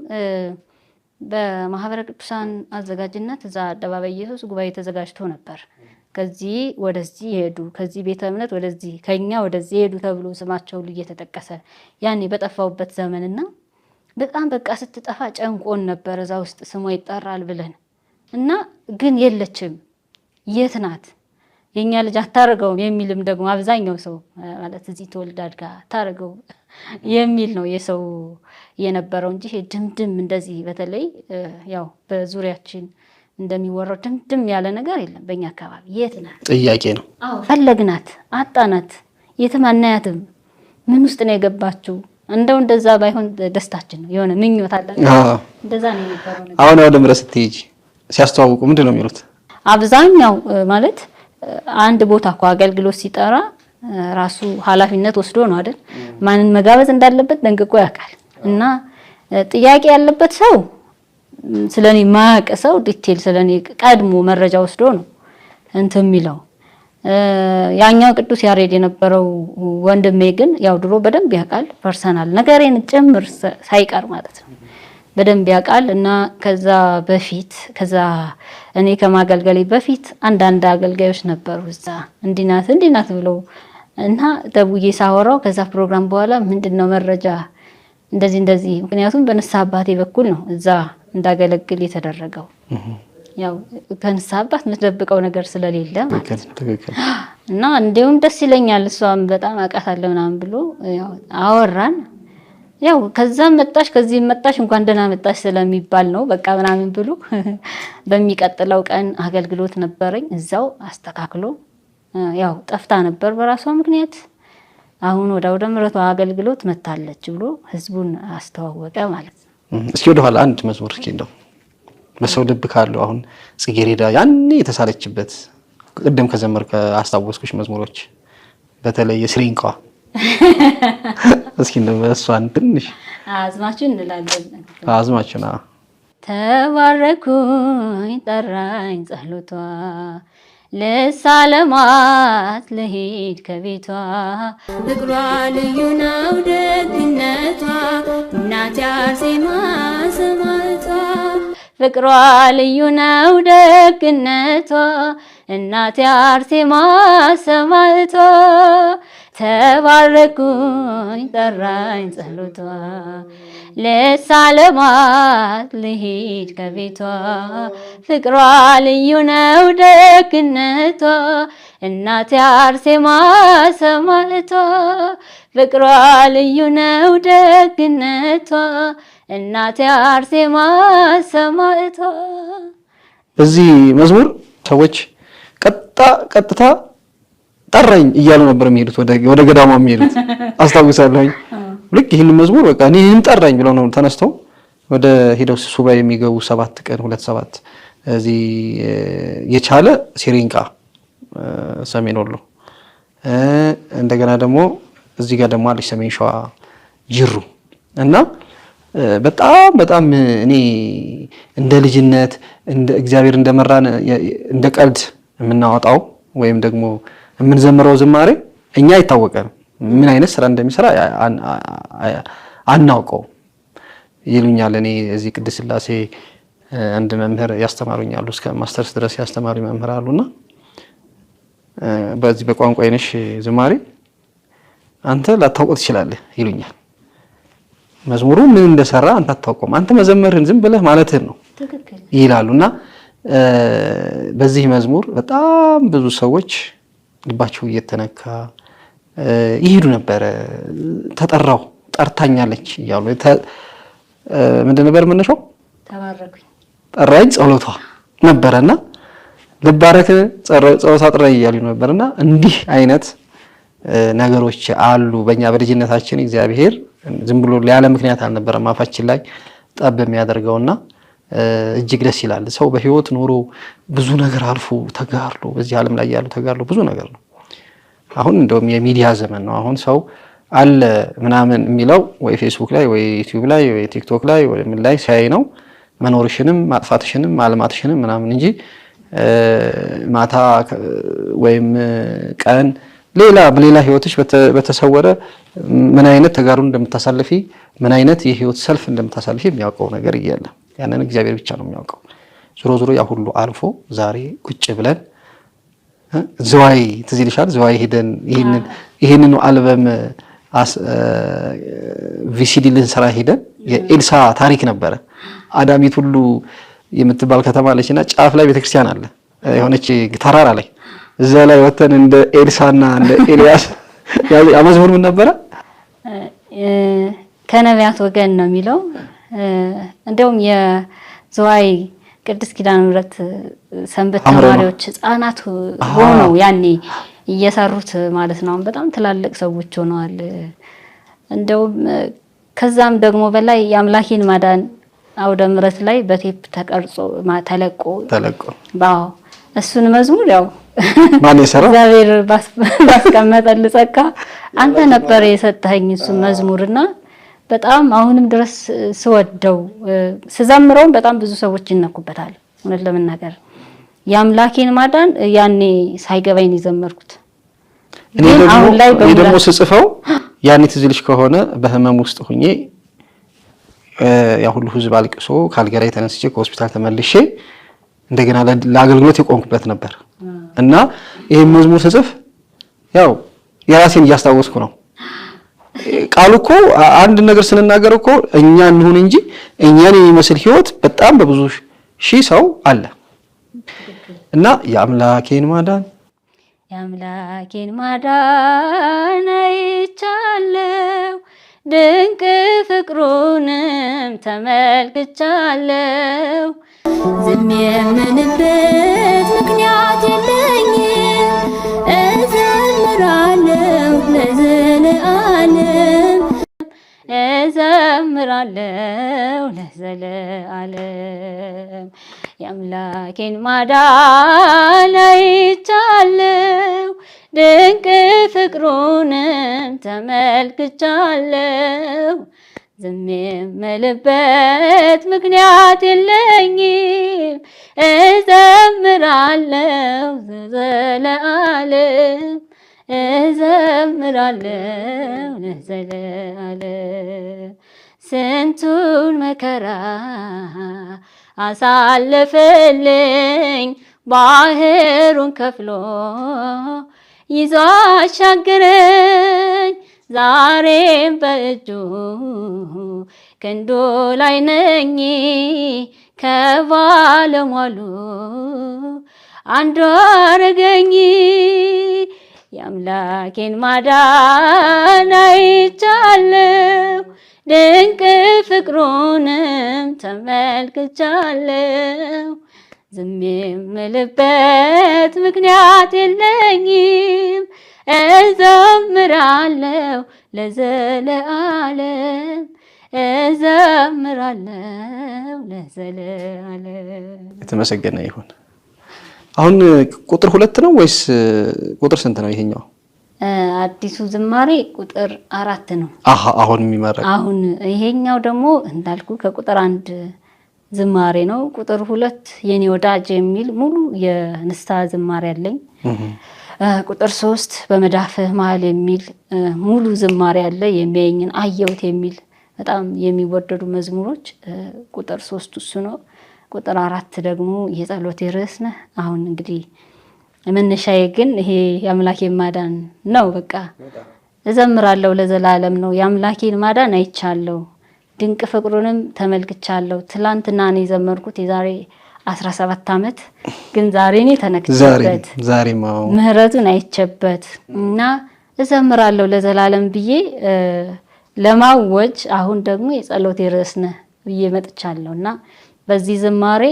በማህበረ ቅዱሳን አዘጋጅነት እዛ አደባባይ ኢየሱስ ጉባኤ ተዘጋጅቶ ነበር። ከዚህ ወደዚህ ሄዱ፣ ከዚህ ቤተ እምነት ወደዚህ፣ ከኛ ወደዚህ ሄዱ ተብሎ ስማቸው እየተጠቀሰ ያኔ በጠፋውበት ዘመንና በጣም በቃ ስትጠፋ ጨንቆን ነበር እዛ ውስጥ ስሟ ይጠራል ብለን እና ግን የለችም፣ የት ናት? የኛ ልጅ አታረገውም የሚልም ደግሞ አብዛኛው ሰው ማለት እዚህ ተወልዳ አድጋ አታረገው የሚል ነው የሰው የነበረው እንጂ ድምድም እንደዚህ በተለይ ያው በዙሪያችን እንደሚወራው ድምድም ያለ ነገር የለም። በእኛ አካባቢ የት ናት ጥያቄ ነው። አዎ ፈለግናት፣ አጣናት፣ የትም አናያትም፣ ምን ውስጥ ነው የገባችው? እንደው እንደዛ ባይሆን ደስታችን ነው። የሆነ ምኞት አለ። እንደዛ ነው የሚባለው ነገር። አሁን ወደ ምረት ስትሄጂ ሲያስተዋውቁ ምንድን ነው የሚሉት? አብዛኛው ማለት አንድ ቦታ እኮ አገልግሎት ሲጠራ ራሱ ኃላፊነት ወስዶ ነው አይደል? ማንን መጋበዝ እንዳለበት ጠንቅቆ ያውቃል። እና ጥያቄ ያለበት ሰው ስለኔ ማያውቅ ሰው ዲቴል ስለኔ ቀድሞ መረጃ ወስዶ ነው እንትን የሚለው። ያኛው ቅዱስ ያሬድ የነበረው ወንድሜ ግን ያው ድሮ በደንብ ያውቃል፣ ፐርሰናል ነገሬን ጭምር ሳይቀር ማለት ነው በደንብ ያውቃል። እና ከዛ እኔ ከማገልገሌ በፊት አንዳንድ አገልጋዮች ነበሩ እዛ እንዲናት ብለው እና ደውዬ ሳወራው ከዛ ፕሮግራም በኋላ ምንድነው መረጃ እንደዚህ ምክንያቱም በንስሐ አባቴ በኩል ነው እዛ እንዳገለግል የተደረገው። ያው ከንስሐ አባት የምትደብቀው ነገር ስለሌለ ማለት ነው። እና እንደውም ደስ ይለኛል እሷም በጣም አውቃታለሁ ምናምን ብሎ ያው አወራን። ያው ከዛም መጣሽ ከዚህ መጣሽ እንኳን ደህና መጣሽ ስለሚባል ነው በቃ ምናምን ብሎ በሚቀጥለው ቀን አገልግሎት ነበረኝ እዛው አስተካክሎ ያው ጠፍታ ነበር በራሷ ምክንያት አሁን ወደ ምረቷ አገልግሎት መታለች ብሎ ህዝቡን አስተዋወቀ ማለት ነው። እስኪ ወደ ኋላ አንድ መዝሙር እስኪ እንደው በሰው ልብ ካለው አሁን ጽጌረዳ ያኔ የተሳለችበት ቅድም ከዘመር አስታወስኩሽ መዝሙሮች በተለይ የስሪንቋ እስኪ እንደው እሷን ትንሽ አዝማችን እንላለን። አዝማችን ተባረኩኝ ጠራኝ ጸሎቷ ለሳለማት ለሄድ ከቤቷ ፍቅሯ ልዩ ነው ደግነቷ እናት አርሴማ ሰማዕቷ ፍቅሯ ልዩ ነው ደግነቷ እናቴ አርሴማ ሰማዕቷ ተባረኩኝ ጠራኝ ጸሎቷ ልሳለማት ልሂድ ከቤቷ ፍቅሯ ልዩ ነው ደግነቷ እናቴ አርሴማ ሰማዕቷ ፍቅሯ ልዩ ነው ደግነቷ እናቴ አርሴማ ሰማዕቷ። በዚህ መዝሙር ሰዎች ቀጥታ ጠራኝ እያሉ ነበር የሚሄዱት ወደ ገዳማ የሚሄዱት አስታውሳለሁኝ። ልክ ይህን መዝሙር በቃ እኔም ጠራኝ ብለው ነው ተነስተው ወደ ሄደው ሱባኤ የሚገቡ 7 ቀን 2-7 እዚህ የቻለ ሲሪንቃ ሰሜን ወሎ እንደገና ደግሞ እዚህ ጋር ደግሞ አለች ሰሜን ሸዋ ጅሩ እና በጣም እኔ እንደ ልጅነት እንደ እግዚአብሔር እንደመራን እንደ ቀልድ የምናወጣው ወይም ደግሞ የምንዘምረው ዝማሬ እኛ አይታወቀንም። ምን አይነት ስራ እንደሚሰራ አናውቀው ይሉኛል። እኔ እዚህ ቅድስት ሥላሴ አንድ መምህር ያስተማሩኛሉ እስከ ማስተርስ ድረስ ያስተማሩ መምህር አሉና በዚህ በቋንቋ አይነሽ ዝማሬ አንተ ላታውቀው ትችላለህ ይሉኛል። መዝሙሩ ምን እንደሰራ አንተ አታውቀውም፣ አንተ መዘመርህን ዝም ብለህ ማለትህ ነው ይላሉና በዚህ መዝሙር በጣም ብዙ ሰዎች ልባቸው እየተነካ ይሄዱ ነበረ። ተጠራው ጠርታኛለች እያሉ ምንድን ነበር መነሻው? ተባረኩኝ ጠራኝ ጸሎቷ ነበረና ልባረክ ጸሎቷ ጠራኝ እያሉ ነበርና እንዲህ አይነት ነገሮች አሉ። በእኛ በልጅነታችን እግዚአብሔር ዝም ብሎ ያለ ምክንያት አልነበረም አፋችን ላይ ጠብ የሚያደርገውና እጅግ ደስ ይላል። ሰው በህይወት ኖሮ ብዙ ነገር አልፎ ተጋርሎ በዚህ ዓለም ላይ ያለው ተጋርሎ ብዙ ነገር ነው። አሁን እንደውም የሚዲያ ዘመን ነው። አሁን ሰው አለ ምናምን የሚለው ወይ ፌስቡክ ላይ ወይ ዩቲዩብ ላይ ወይ ቲክቶክ ላይ ወይ ምን ላይ ሲያይ ነው መኖርሽንም ማጥፋትሽንም ማልማትሽንም ምናምን እንጂ ማታ ወይም ቀን ሌላ ህይወትሽ በተሰወረ ምን አይነት ተጋሩ እንደምታሳልፊ ምን አይነት የህይወት ሰልፍ እንደምታሳልፊ የሚያውቀው ነገር የለም። ያንን እግዚአብሔር ብቻ ነው የሚያውቀው። ዞሮ ያ ሁሉ አልፎ ዛሬ ቁጭ ብለን ዝዋይ ትዝ ይልሻል? ዝዋይ ሄደን ይሄንን አልበም ቪሲዲ ልንሰራ ሄደን የኤልሳ ታሪክ ነበረ። አዳሚት ሁሉ የምትባል ከተማ አለችና ጫፍ ላይ ቤተክርስቲያን አለ የሆነች ተራራ ላይ እዛ ላይ ወተን እንደ ኤልሳና እንደ ኤልያስ ያ መዝሙር ምን ነበረ? ከነቢያት ወገን ነው የሚለው። እንደውም የዝዋይ ቅድስት ኪዳነ ምሕረት ሰንበት ተማሪዎች ህፃናት ሆነው ያኔ እየሰሩት ማለት ነው። በጣም ትላልቅ ሰዎች ሆነዋል። እንደውም ከዛም ደግሞ በላይ የአምላኬን ማዳን አውደ ምሕረት ላይ በቴፕ ተቀርጾ ተለቆ ባው እሱን መዝሙር ያው ማን የሰራው? እግዚአብሔር ባስቀመጠል ጸጋ አንተ ነበር የሰጠኸኝ እሱ መዝሙርና በጣም አሁንም ድረስ ስወደው ስዘምረው በጣም ብዙ ሰዎች ይነኩበታል። እውነት ለመናገር የአምላኬን ማዳን ያኔ ሳይገባኝ ነው የዘመርኩት። እኔ ደግሞ ስጽፈው ያኔ ትዝ ይልሽ ከሆነ በህመም ውስጥ ሆኜ ያ ሁሉ ህዝብ አልቅሶ ካልገራይ ተነስቼ ከሆስፒታል ተመልሼ እንደገና ለአገልግሎት የቆምኩበት ነበር እና ይሄን መዝሙር ስጽፍ ያው የራሴን እያስታወስኩ ነው። ቃሉ እኮ አንድ ነገር ስንናገር እኮ እኛ እንሁን እንጂ እኛን የሚመስል ህይወት በጣም በብዙ ሺህ ሰው አለ እና የአምላኬን ማዳን አይቻለው ድንቅ ፍቅሩንም ተመልክቻለው ዝም የምልበት ምክንያት የለኝም እዘምራለሁ ለዘለዓለም የአምላኬን ማዳን አይቻለው ድንቅ ፍቅሩንም ተመልክቻለው ዝም የምልበት ምክንያት የለኝም እዘምራለሁ ለዘለዓለም ስንቱን መከራ አሳለፈልኝ ባህሩን ከፍሎ ይዞ አሻገረኝ ዛሬም በእጁ ክንዱ ላይ ነኝ ከባለሟሉ አንዱ አረገኝ የአምላኬን ማዳን አይቻለሁ ድንቅ ፍቅሩንም ተመልክቻለሁ ዝም የምልበት ምክንያት የለኝም እዘምራለሁ ለዘለዓለም እዘምራለሁ ለዘለዓለም። የተመሰገነ ይሁን። አሁን ቁጥር 2 ነው ወይስ ቁጥር ስንት ነው ይሄኛው? አዲሱ ዝማሬ ቁጥር 4 ነው። አሁን የሚመረቅ አሁን ይሄኛው ደግሞ እንዳልኩ ከቁጥር 1 ዝማሬ ነው። ቁጥር 2 የኔ ወዳጅ የሚል ሙሉ የንስሐ ዝማሬ አለኝ። ቁጥር 3 በመዳፍህ መሃል የሚል ሙሉ ዝማሬ አለ። የሚያየኝን አየሁት የሚል በጣም የሚወደዱ መዝሙሮች ቁጥር 3 እሱ ነው። ቁጥር 4 ደግሞ የጸሎቴ ርዕስ ነህ። አሁን እንግዲህ መነሻዬ ግን ይሄ የአምላኬን ማዳን ነው። በቃ እዘምራለሁ ለዘላለም ነው። የአምላኬን ማዳን አይቻለሁ ድንቅ ፍቅሩንም ተመልክቻለሁ። ትላንትና ነው የዘመርኩት የዛሬ 17 ዓመት ግን ዛሬ ነው ተነክቼበት ምህረቱን አይቼበት እና እዘምራለሁ ለዘላለም ብዬ ለማወጅ አሁን ደግሞ የጸሎቴ ርዕስ ነህ ብዬ መጥቻለሁና በዚህ ዝማሬ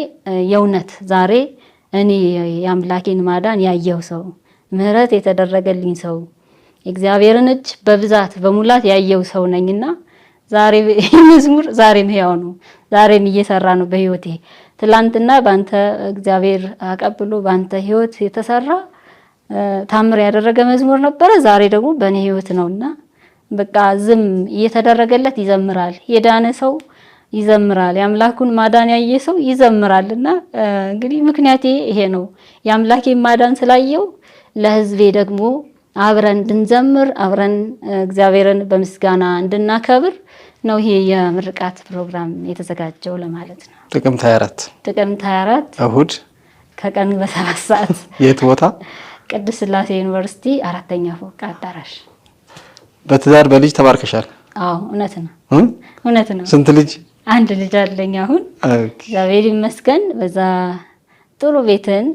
የእውነት ዛሬ እኔ የአምላኬን ማዳን ያየው ሰው ምህረት የተደረገልኝ ሰው እግዚአብሔርን እጅ በብዛት በሙላት ያየው ሰው ነኝና ዛሬ መዝሙር ዛሬም ሕያው ነው። ዛሬም እየሰራ ነው በህይወቴ። ትላንትና ባንተ እግዚአብሔር አቀብሎ ባንተ ህይወት የተሰራ ታምር ያደረገ መዝሙር ነበረ። ዛሬ ደግሞ በእኔ ህይወት ነውና በቃ ዝም እየተደረገለት ይዘምራል። የዳነ ሰው ይዘምራል። የአምላኩን ማዳን ያየ ሰው ይዘምራልና እንግዲህ ምክንያቴ ይሄ ነው። የአምላኬን ማዳን ስላየው ለህዝቤ ደግሞ አብረን እንድንዘምር አብረን እግዚአብሔርን በምስጋና እንድናከብር ነው ይሄ የምርቃት ፕሮግራም የተዘጋጀው ለማለት ነው። ጥቅምት 24 እሁድ ከቀኑ በ7 ሰዓት የት ቦታ? ቅድስት ሥላሴ ዩኒቨርሲቲ 4ኛ ፎቅ አዳራሽ። በትዳር በልጅ ተባርከሻል? አዎ እውነት ነው። ስንት ልጅ? አንድ ልጅ አለኝ አሁን። እግዚአብሔር ይመስገን። በዛ ጥሩ ቤትን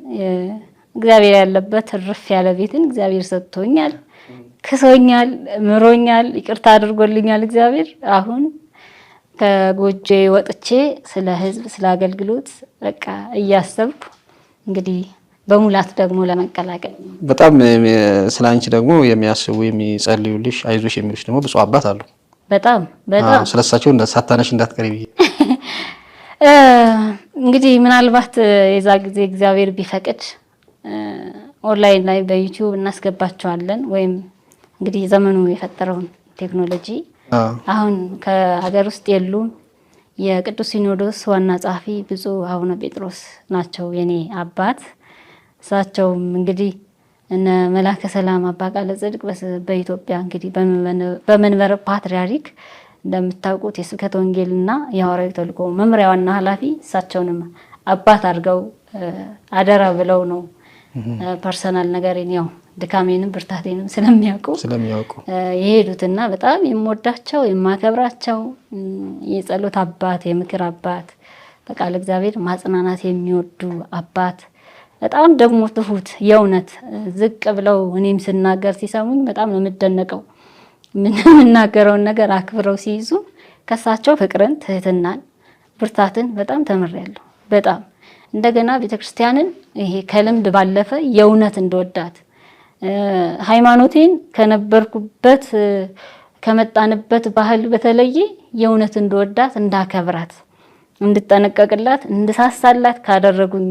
እግዚአብሔር ያለበት ርፍ ያለ ቤትን እግዚአብሔር ሰጥቶኛል። ክሶኛል፣ ምሮኛል፣ ይቅርታ አድርጎልኛል እግዚአብሔር። አሁን ከጎጆ ወጥቼ ስለ ህዝብ ስለ አገልግሎት በቃ እያሰብኩ እንግዲህ በሙላት ደግሞ ለመቀላቀል በጣም ስላንቺ ደግሞ የሚያስቡ የሚጸልዩልሽ አይዞሽ የሚሉሽ ደግሞ ብፁዕ አባት አሉ። በጣም ስለሳቸው ሳታነሽ እንዳትቀሪ ብዬ እንግዲህ ምናልባት የዛ ጊዜ እግዚአብሔር ቢፈቅድ ኦንላይን ላይ በዩቲዩብ እናስገባቸዋለን ወይም እንግዲህ ዘመኑ የፈጠረውን ቴክኖሎጂ አሁን ከሀገር ውስጥ የሉ የቅዱስ ሲኖዶስ ዋና ጸሐፊ ብፁዕ አቡነ ጴጥሮስ ናቸው የኔ አባት። እሳቸውም እንግዲህ እነ መላከ ሰላም አባ ቃለ ጽድቅ በኢትዮጵያ እንግዲህ በመንበረ ፓትርያርክ እንደምታውቁት የስብከተ ወንጌልና የሐዋርያዊ ተልእኮ መምሪያ ዋና ኃላፊ እሳቸውንም አባት አድርገው አደራ ብለው ነው ፐርሰናል ነገሬን ያው ድካሜንም ብርታቴንም ስለሚያውቁ የሄዱትና በጣም የምወዳቸው የማከብራቸው የጸሎት አባት የምክር አባት በቃል እግዚአብሔር ማጽናናት የሚወዱ አባት በጣም ደግሞ ትሁት የእውነት ዝቅ ብለው እኔም ስናገር ሲሰሙኝ በጣም ነው የምደነቀው። ምን የምናገረውን ነገር አክብረው ሲይዙ ከሳቸው ፍቅርን፣ ትህትናን፣ ብርታትን በጣም ተምሬያለሁ። በጣም እንደገና ቤተክርስቲያንን ይሄ ከልምድ ባለፈ የእውነት እንደወዳት ሃይማኖቴን ከነበርኩበት ከመጣንበት ባህል በተለየ የእውነት እንደወዳት እንዳከብራት እንድጠነቀቅላት እንድሳሳላት ካደረጉኝ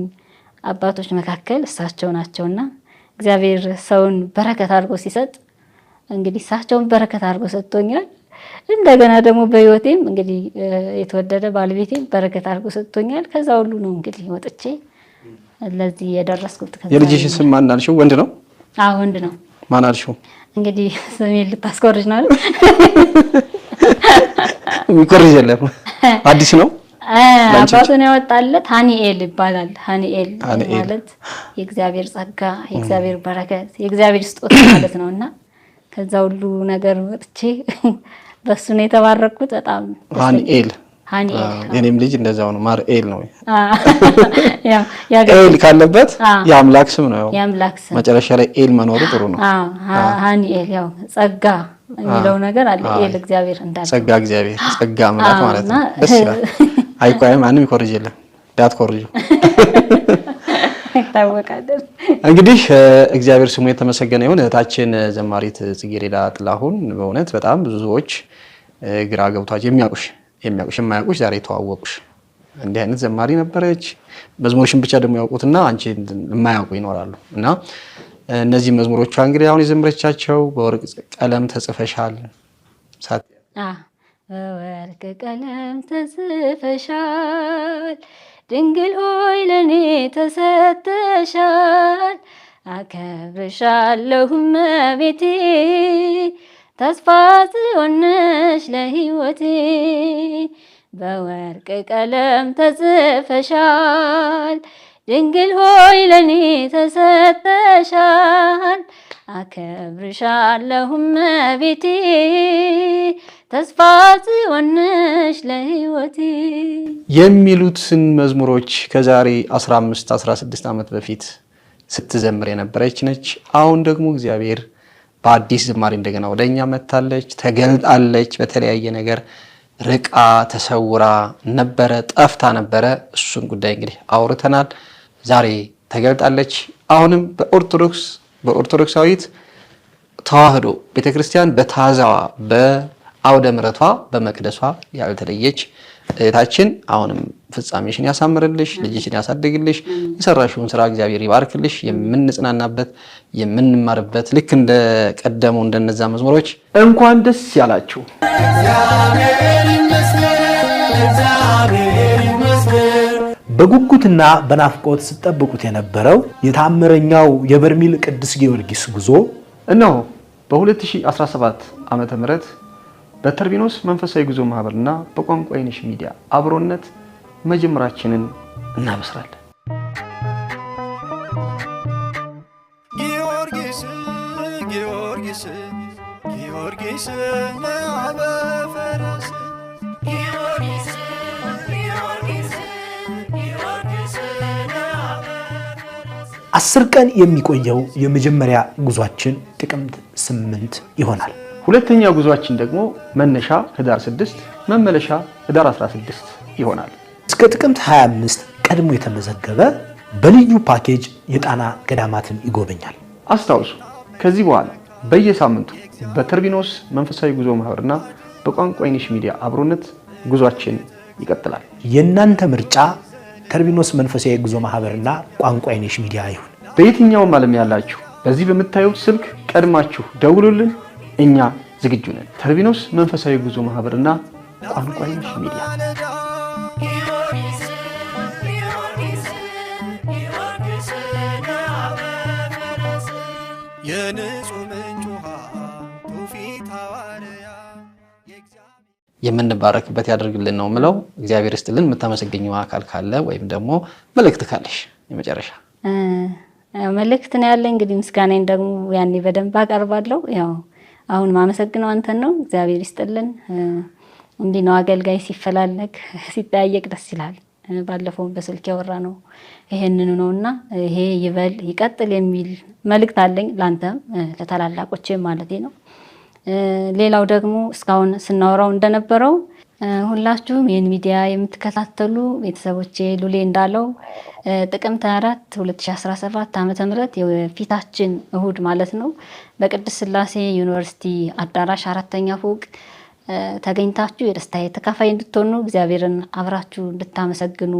አባቶች መካከል እሳቸው ናቸውና እግዚአብሔር ሰውን በረከት አድርጎ ሲሰጥ እንግዲህ እሳቸውን በረከት አድርጎ ሰጥቶኛል። እንደገና ደግሞ በህይወቴም እንግዲህ የተወደደ ባለቤቴም በረከት አድርጎ ሰጥቶኛል። ከዛ ሁሉ ነው እንግዲህ ወጥቼ ለዚህ የደረስኩት። የልጅሽ ስም ማን አልሽው? ወንድ ነው? አዎ ወንድ ነው። ማን አልሽው? እንግዲህ ስሜን ልታስቆርጅ ነው አይደል? የሚቆርጅ የለም። አዲስ ነው? አባቱን ያወጣለት ሃኒኤል ይባላል። ሃኒኤል ማለት የእግዚአብሔር ጸጋ፣ የእግዚአብሔር በረከት፣ የእግዚአብሔር ስጦታ ማለት ነውና ከዛ ሁሉ ነገር ወጥቼ በሱ ነው የተባረኩት። በጣም ሃኒኤል የኔም ልጅ እንደዛው ነው። ማርኤል ነው ኤል ካለበት የአምላክ ስም ነው። የአምላክ ስም መጨረሻ ላይ ኤል መኖሩ ጥሩ ነው። ሃኒኤል ያው ጸጋ የሚለው ነገር አለ። ኤል እግዚአብሔር እንዳለ ጸጋ፣ እግዚአብሔር ጸጋ አምላክ ማለት ነው። ደስ ይላል። አይቆይም፣ ማንም ይኮርጅ የለም። ዳት ኮርጁ ታወቃለህ። እንግዲህ እግዚአብሔር ስሙ የተመሰገነ ይሁን። እህታችን ዘማሪት ጽጌረዳ ጥላሁን በእውነት በጣም ብዙ ሰዎች ግራ ገብቷቸው የሚያውቁሽ የማያውቁሽ ዛሬ ተዋወቁሽ። እንዲህ አይነት ዘማሪ ነበረች። መዝሙሮችን ብቻ ደግሞ ያውቁትና አንቺ የማያውቁ ይኖራሉ። እና እነዚህ መዝሙሮቿ እንግዲህ አሁን የዘመረቻቸው በወርቅ ቀለም ተጽፈሻል። በወርቅ ቀለም ተጽፈሻል፣ ድንግል ሆይ ለኔ ተሰጥተሻል። አከብርሻለሁ እመቤቴ፣ ተስፋ ጽዮን ነሽ ለሕይወቴ። በወርቅ ቀለም ተጽፈሻል፣ ድንግል ሆይ ለኔ ተሰጥተሻል። አከብርሻለሁ እመቤቴ፣ ተስፋ ጽዮን ነሽ ለሕይወቴ የሚሉትን መዝሙሮች ከዛሬ 15 16 ዓመት በፊት ስትዘምር የነበረች ነች። አሁን ደግሞ እግዚአብሔር በአዲስ ዝማሬ እንደገና ወደኛ መታለች፣ ተገልጣለች። በተለያየ ነገር ርቃ ተሰውራ ነበረ፣ ጠፍታ ነበረ። እሱን ጉዳይ እንግዲህ አውርተናል። ዛሬ ተገልጣለች። አሁንም በኦርቶዶክሳዊት ተዋህዶ ቤተክርስቲያን በታዛዋ በአውደ ምሕረቷ በመቅደሷ ያልተለየች እህታችን አሁንም ፍጻሜሽን ያሳምርልሽ፣ ልጅሽን ያሳድግልሽ፣ የሰራሽውን ስራ እግዚአብሔር ይባርክልሽ። የምንጽናናበት የምንማርበት ልክ እንደ ቀደመው እንደነዛ መዝሙሮች እንኳን ደስ ያላችሁ። በጉጉትና በናፍቆት ስትጠብቁት የነበረው የታምረኛው የበርሜል ቅዱስ ጊዮርጊስ ጉዞ እነሆ በ2017 ዓመተ ምህረት በተርቢኖስ መንፈሳዊ ጉዞ ማህበርና በቋንቋ አይነሽ ሚዲያ አብሮነት መጀመራችንን እናበስራለን። ጊዮርጊስ ጊዮርጊስ ጊዮርጊስ አበፈረስ ጊዮርጊስ ጊዮርጊስ ጊዮርጊስ 10 ቀን የሚቆየው የመጀመሪያ ጉዟችን ጥቅምት 8 ይሆናል። ሁለተኛ ጉዟችን ደግሞ መነሻ ህዳር 6 መመለሻ ህዳር 16 ይሆናል። እስከ ጥቅምት 25 ቀድሞ የተመዘገበ በልዩ ፓኬጅ የጣና ገዳማትን ይጎበኛል። አስታውሱ፣ ከዚህ በኋላ በየሳምንቱ በተርቢኖስ መንፈሳዊ ጉዞ ማህበርና በቋንቋ አይነሽ ሚዲያ አብሮነት ጉዟችን ይቀጥላል። የእናንተ ምርጫ ተርቢኖስ መንፈሳዊ ጉዞ ማህበርና ቋንቋ አይነሽ ሚዲያ ይሁን። በየትኛውም ዓለም ያላችሁ በዚህ በምታዩት ስልክ ቀድማችሁ ደውሉልን፣ እኛ ዝግጁ ነን። ተርቢኖስ መንፈሳዊ ጉዞ ማህበርና ቋንቋ አይነሽ ሚዲያ የንጹህ ምንጭ ውሃ ትውፊት ሐዋርያ የምንባረክበት ያደርግልን ነው ምለው። እግዚአብሔር ይስጥልን። የምታመሰግኘው አካል ካለ ወይም ደግሞ መልእክት ካለሽ የመጨረሻ መልእክት ነው ያለኝ። እንግዲህ ምስጋናዬን ደግሞ ያኔ በደንብ አቀርባለሁ። ያው አሁን ማመሰግነው አንተን ነው። እግዚአብሔር ይስጥልን። እንዲህ ነው አገልጋይ ሲፈላለግ ሲጠያየቅ ደስ ይላል። ባለፈው በስልክ ያወራ ነው ይሄንኑ ነውና ይሄ ይበል ይቀጥል የሚል መልእክት አለኝ ላንተም ለታላላቆቼም ማለት ነው። ሌላው ደግሞ እስካሁን ስናወራው እንደነበረው ሁላችሁም ይህን ሚዲያ የምትከታተሉ ቤተሰቦቼ ሉሌ እንዳለው ጥቅምት 4 2017 ዓመተ ምህረት የፊታችን እሁድ ማለት ነው በቅድስት ሥላሴ ዩኒቨርሲቲ አዳራሽ 4ኛ ፎቅ ተገኝታችሁ የደስታዬ ተካፋይ እንድትሆኑ እግዚአብሔርን አብራችሁ እንድታመሰግኑ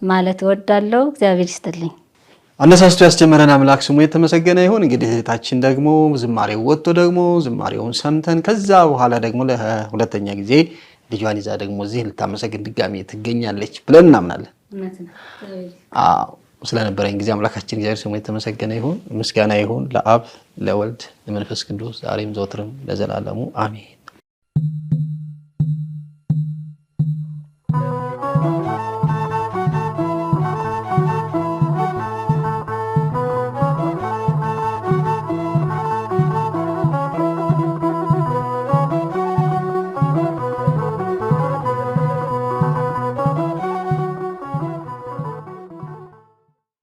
ማለት እወዳለሁ። እግዚአብሔር ይስጥልኝ። አነሳስቶ ያስጀመረን አምላክ ስሙ የተመሰገነ ይሁን። እንግዲህ እህታችን ደግሞ ዝማሬው ወጥቶ ደግሞ ዝማሬውን ሰምተን ከዛ በኋላ ደግሞ ለሁለተኛ ጊዜ ልጇን ይዛ ደግሞ እዚህ ልታመሰግን ድጋሜ ትገኛለች ብለን እናምናለን። ስለነበረን ጊዜ አምላካችን እግዚአብሔር ስሙ የተመሰገነ ይሁን። ምስጋና ይሁን ለአብ ለወልድ ለመንፈስ ቅዱስ ዛሬም ዘወትርም ለዘላለሙ አሜን።